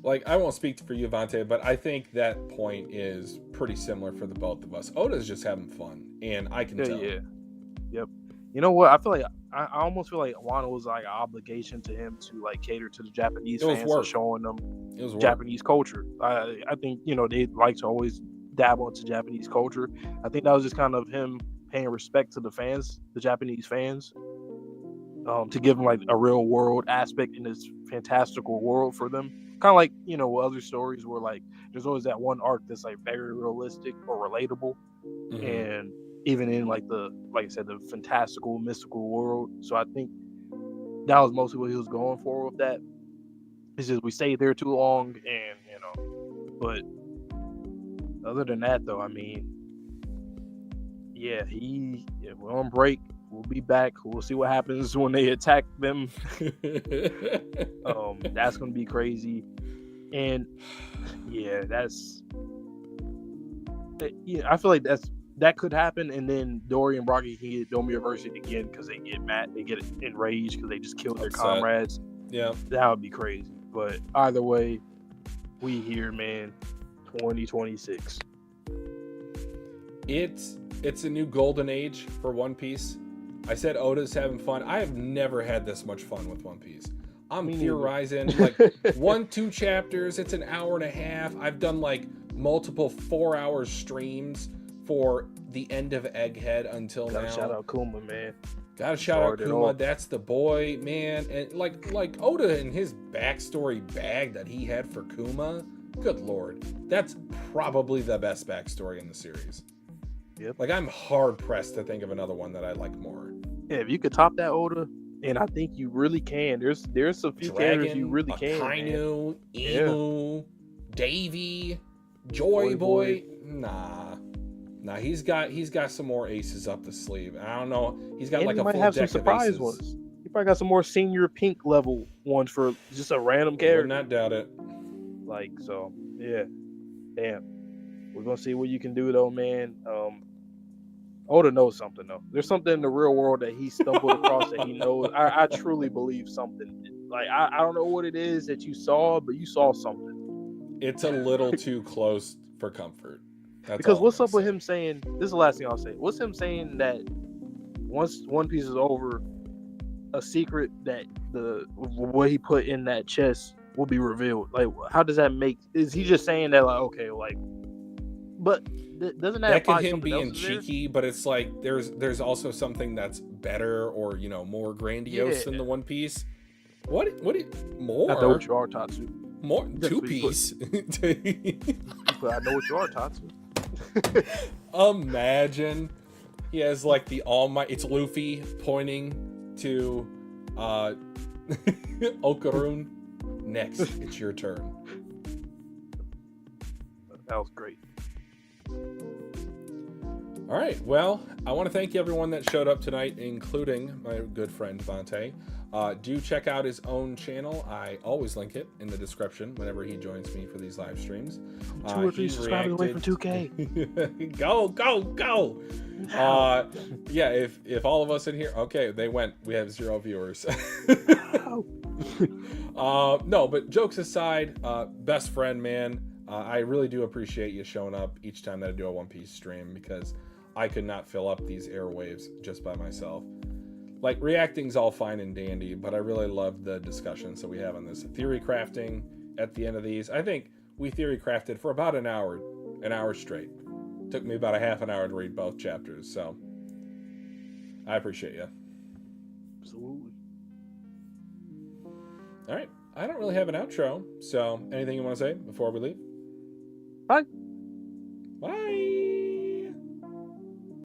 Like, I won't speak for you, Vonte, but I think that point is pretty similar for the both of us. Oda's just having fun, and I can tell. Yeah. Yep. You know what? I feel like I almost feel like Wano was like an obligation to him to like cater to the Japanese fans and showing them Japanese culture. I think they like to always dabble into Japanese culture. I think that was just kind of him paying respect to the fans, the Japanese fans, to give them like a real world aspect in this fantastical world for them. kind of like other stories where like there's always that one arc that's like very realistic or relatable, Mm-hmm. and even in like I said, the fantastical mystical world. So I think that was mostly what he was going for with that. It's just we stayed there too long, and but other than that, though, I mean, yeah, we're on break. We'll be back. We'll see what happens when they attack them. That's gonna be crazy, and yeah, I feel like that could happen, and then Dory and Rocky can get Domio versus again because they get mad, they get enraged because they just killed their comrades. Yeah, that would be crazy. But either way, we here, man. 2026. It's a new golden age for One Piece. I said Oda's having fun. I have never had this much fun with One Piece. I'm theorizing like 1-2 chapters. It's an hour and a half. I've done like multiple 4-hour streams for the end of Egghead until now. Shout out Kuma, man. Gotta shout out Kuma. That's the boy, man. And like Oda and his backstory bag that he had for Kuma. Good lord, that's probably the best backstory in the series. Yep. Like, I'm hard pressed to think of another one that I like more. Yeah, if you could top that Oda, and I think you really can. There's a few characters you really can. Akainu, Emu, Davy, Joy Boy. Nah, he's got some more aces up the sleeve. I don't know. He's got like a full deck of aces. He might have some surprise ones. He probably got some more senior pink level ones for just a random character. Would not doubt it. Like, so, yeah. Damn. We're gonna see what you can do though, man. Oda knows something though. There's something in the real world that he stumbled across that he knows. I truly believe something. Like, I don't know what it is that you saw, but you saw something. It's a little too close for comfort. That's because what's up with him saying, this is the last thing I'll say. What's him saying that once One Piece is over, a secret that what he put in that chest will be revealed? Like, how does that make? Is he just saying that like, okay, like, but doesn't that could him being cheeky? But it's like there's also something that's better or more grandiose than the One Piece. What more? I know what you are, Tatsu. More Two Piece. But I know what you are, Tatsu. Imagine he has like the almighty. It's Luffy pointing to Okarun. Next, it's your turn. That was great. All right. Well, I want to thank everyone that showed up tonight, including my good friend Vonte. Do check out his own channel. I always link it in the description whenever he joins me for these live streams. 2 or 3 subscribers away from 2K. Go! Yeah, if all of us in here, okay, they went. We have 0 viewers. No, but jokes aside, best friend, man. I really do appreciate you showing up each time that I do a One Piece stream, because I could not fill up these airwaves just by myself. Like, reacting's all fine and dandy, but I really love the discussions that we have on this. Theory crafting at the end of these. I think we theory crafted for about an hour straight. Took me about a half an hour to read both chapters, so I appreciate you. Absolutely. All right. I don't really have an outro, so anything you want to say before we leave? Bye. Bye.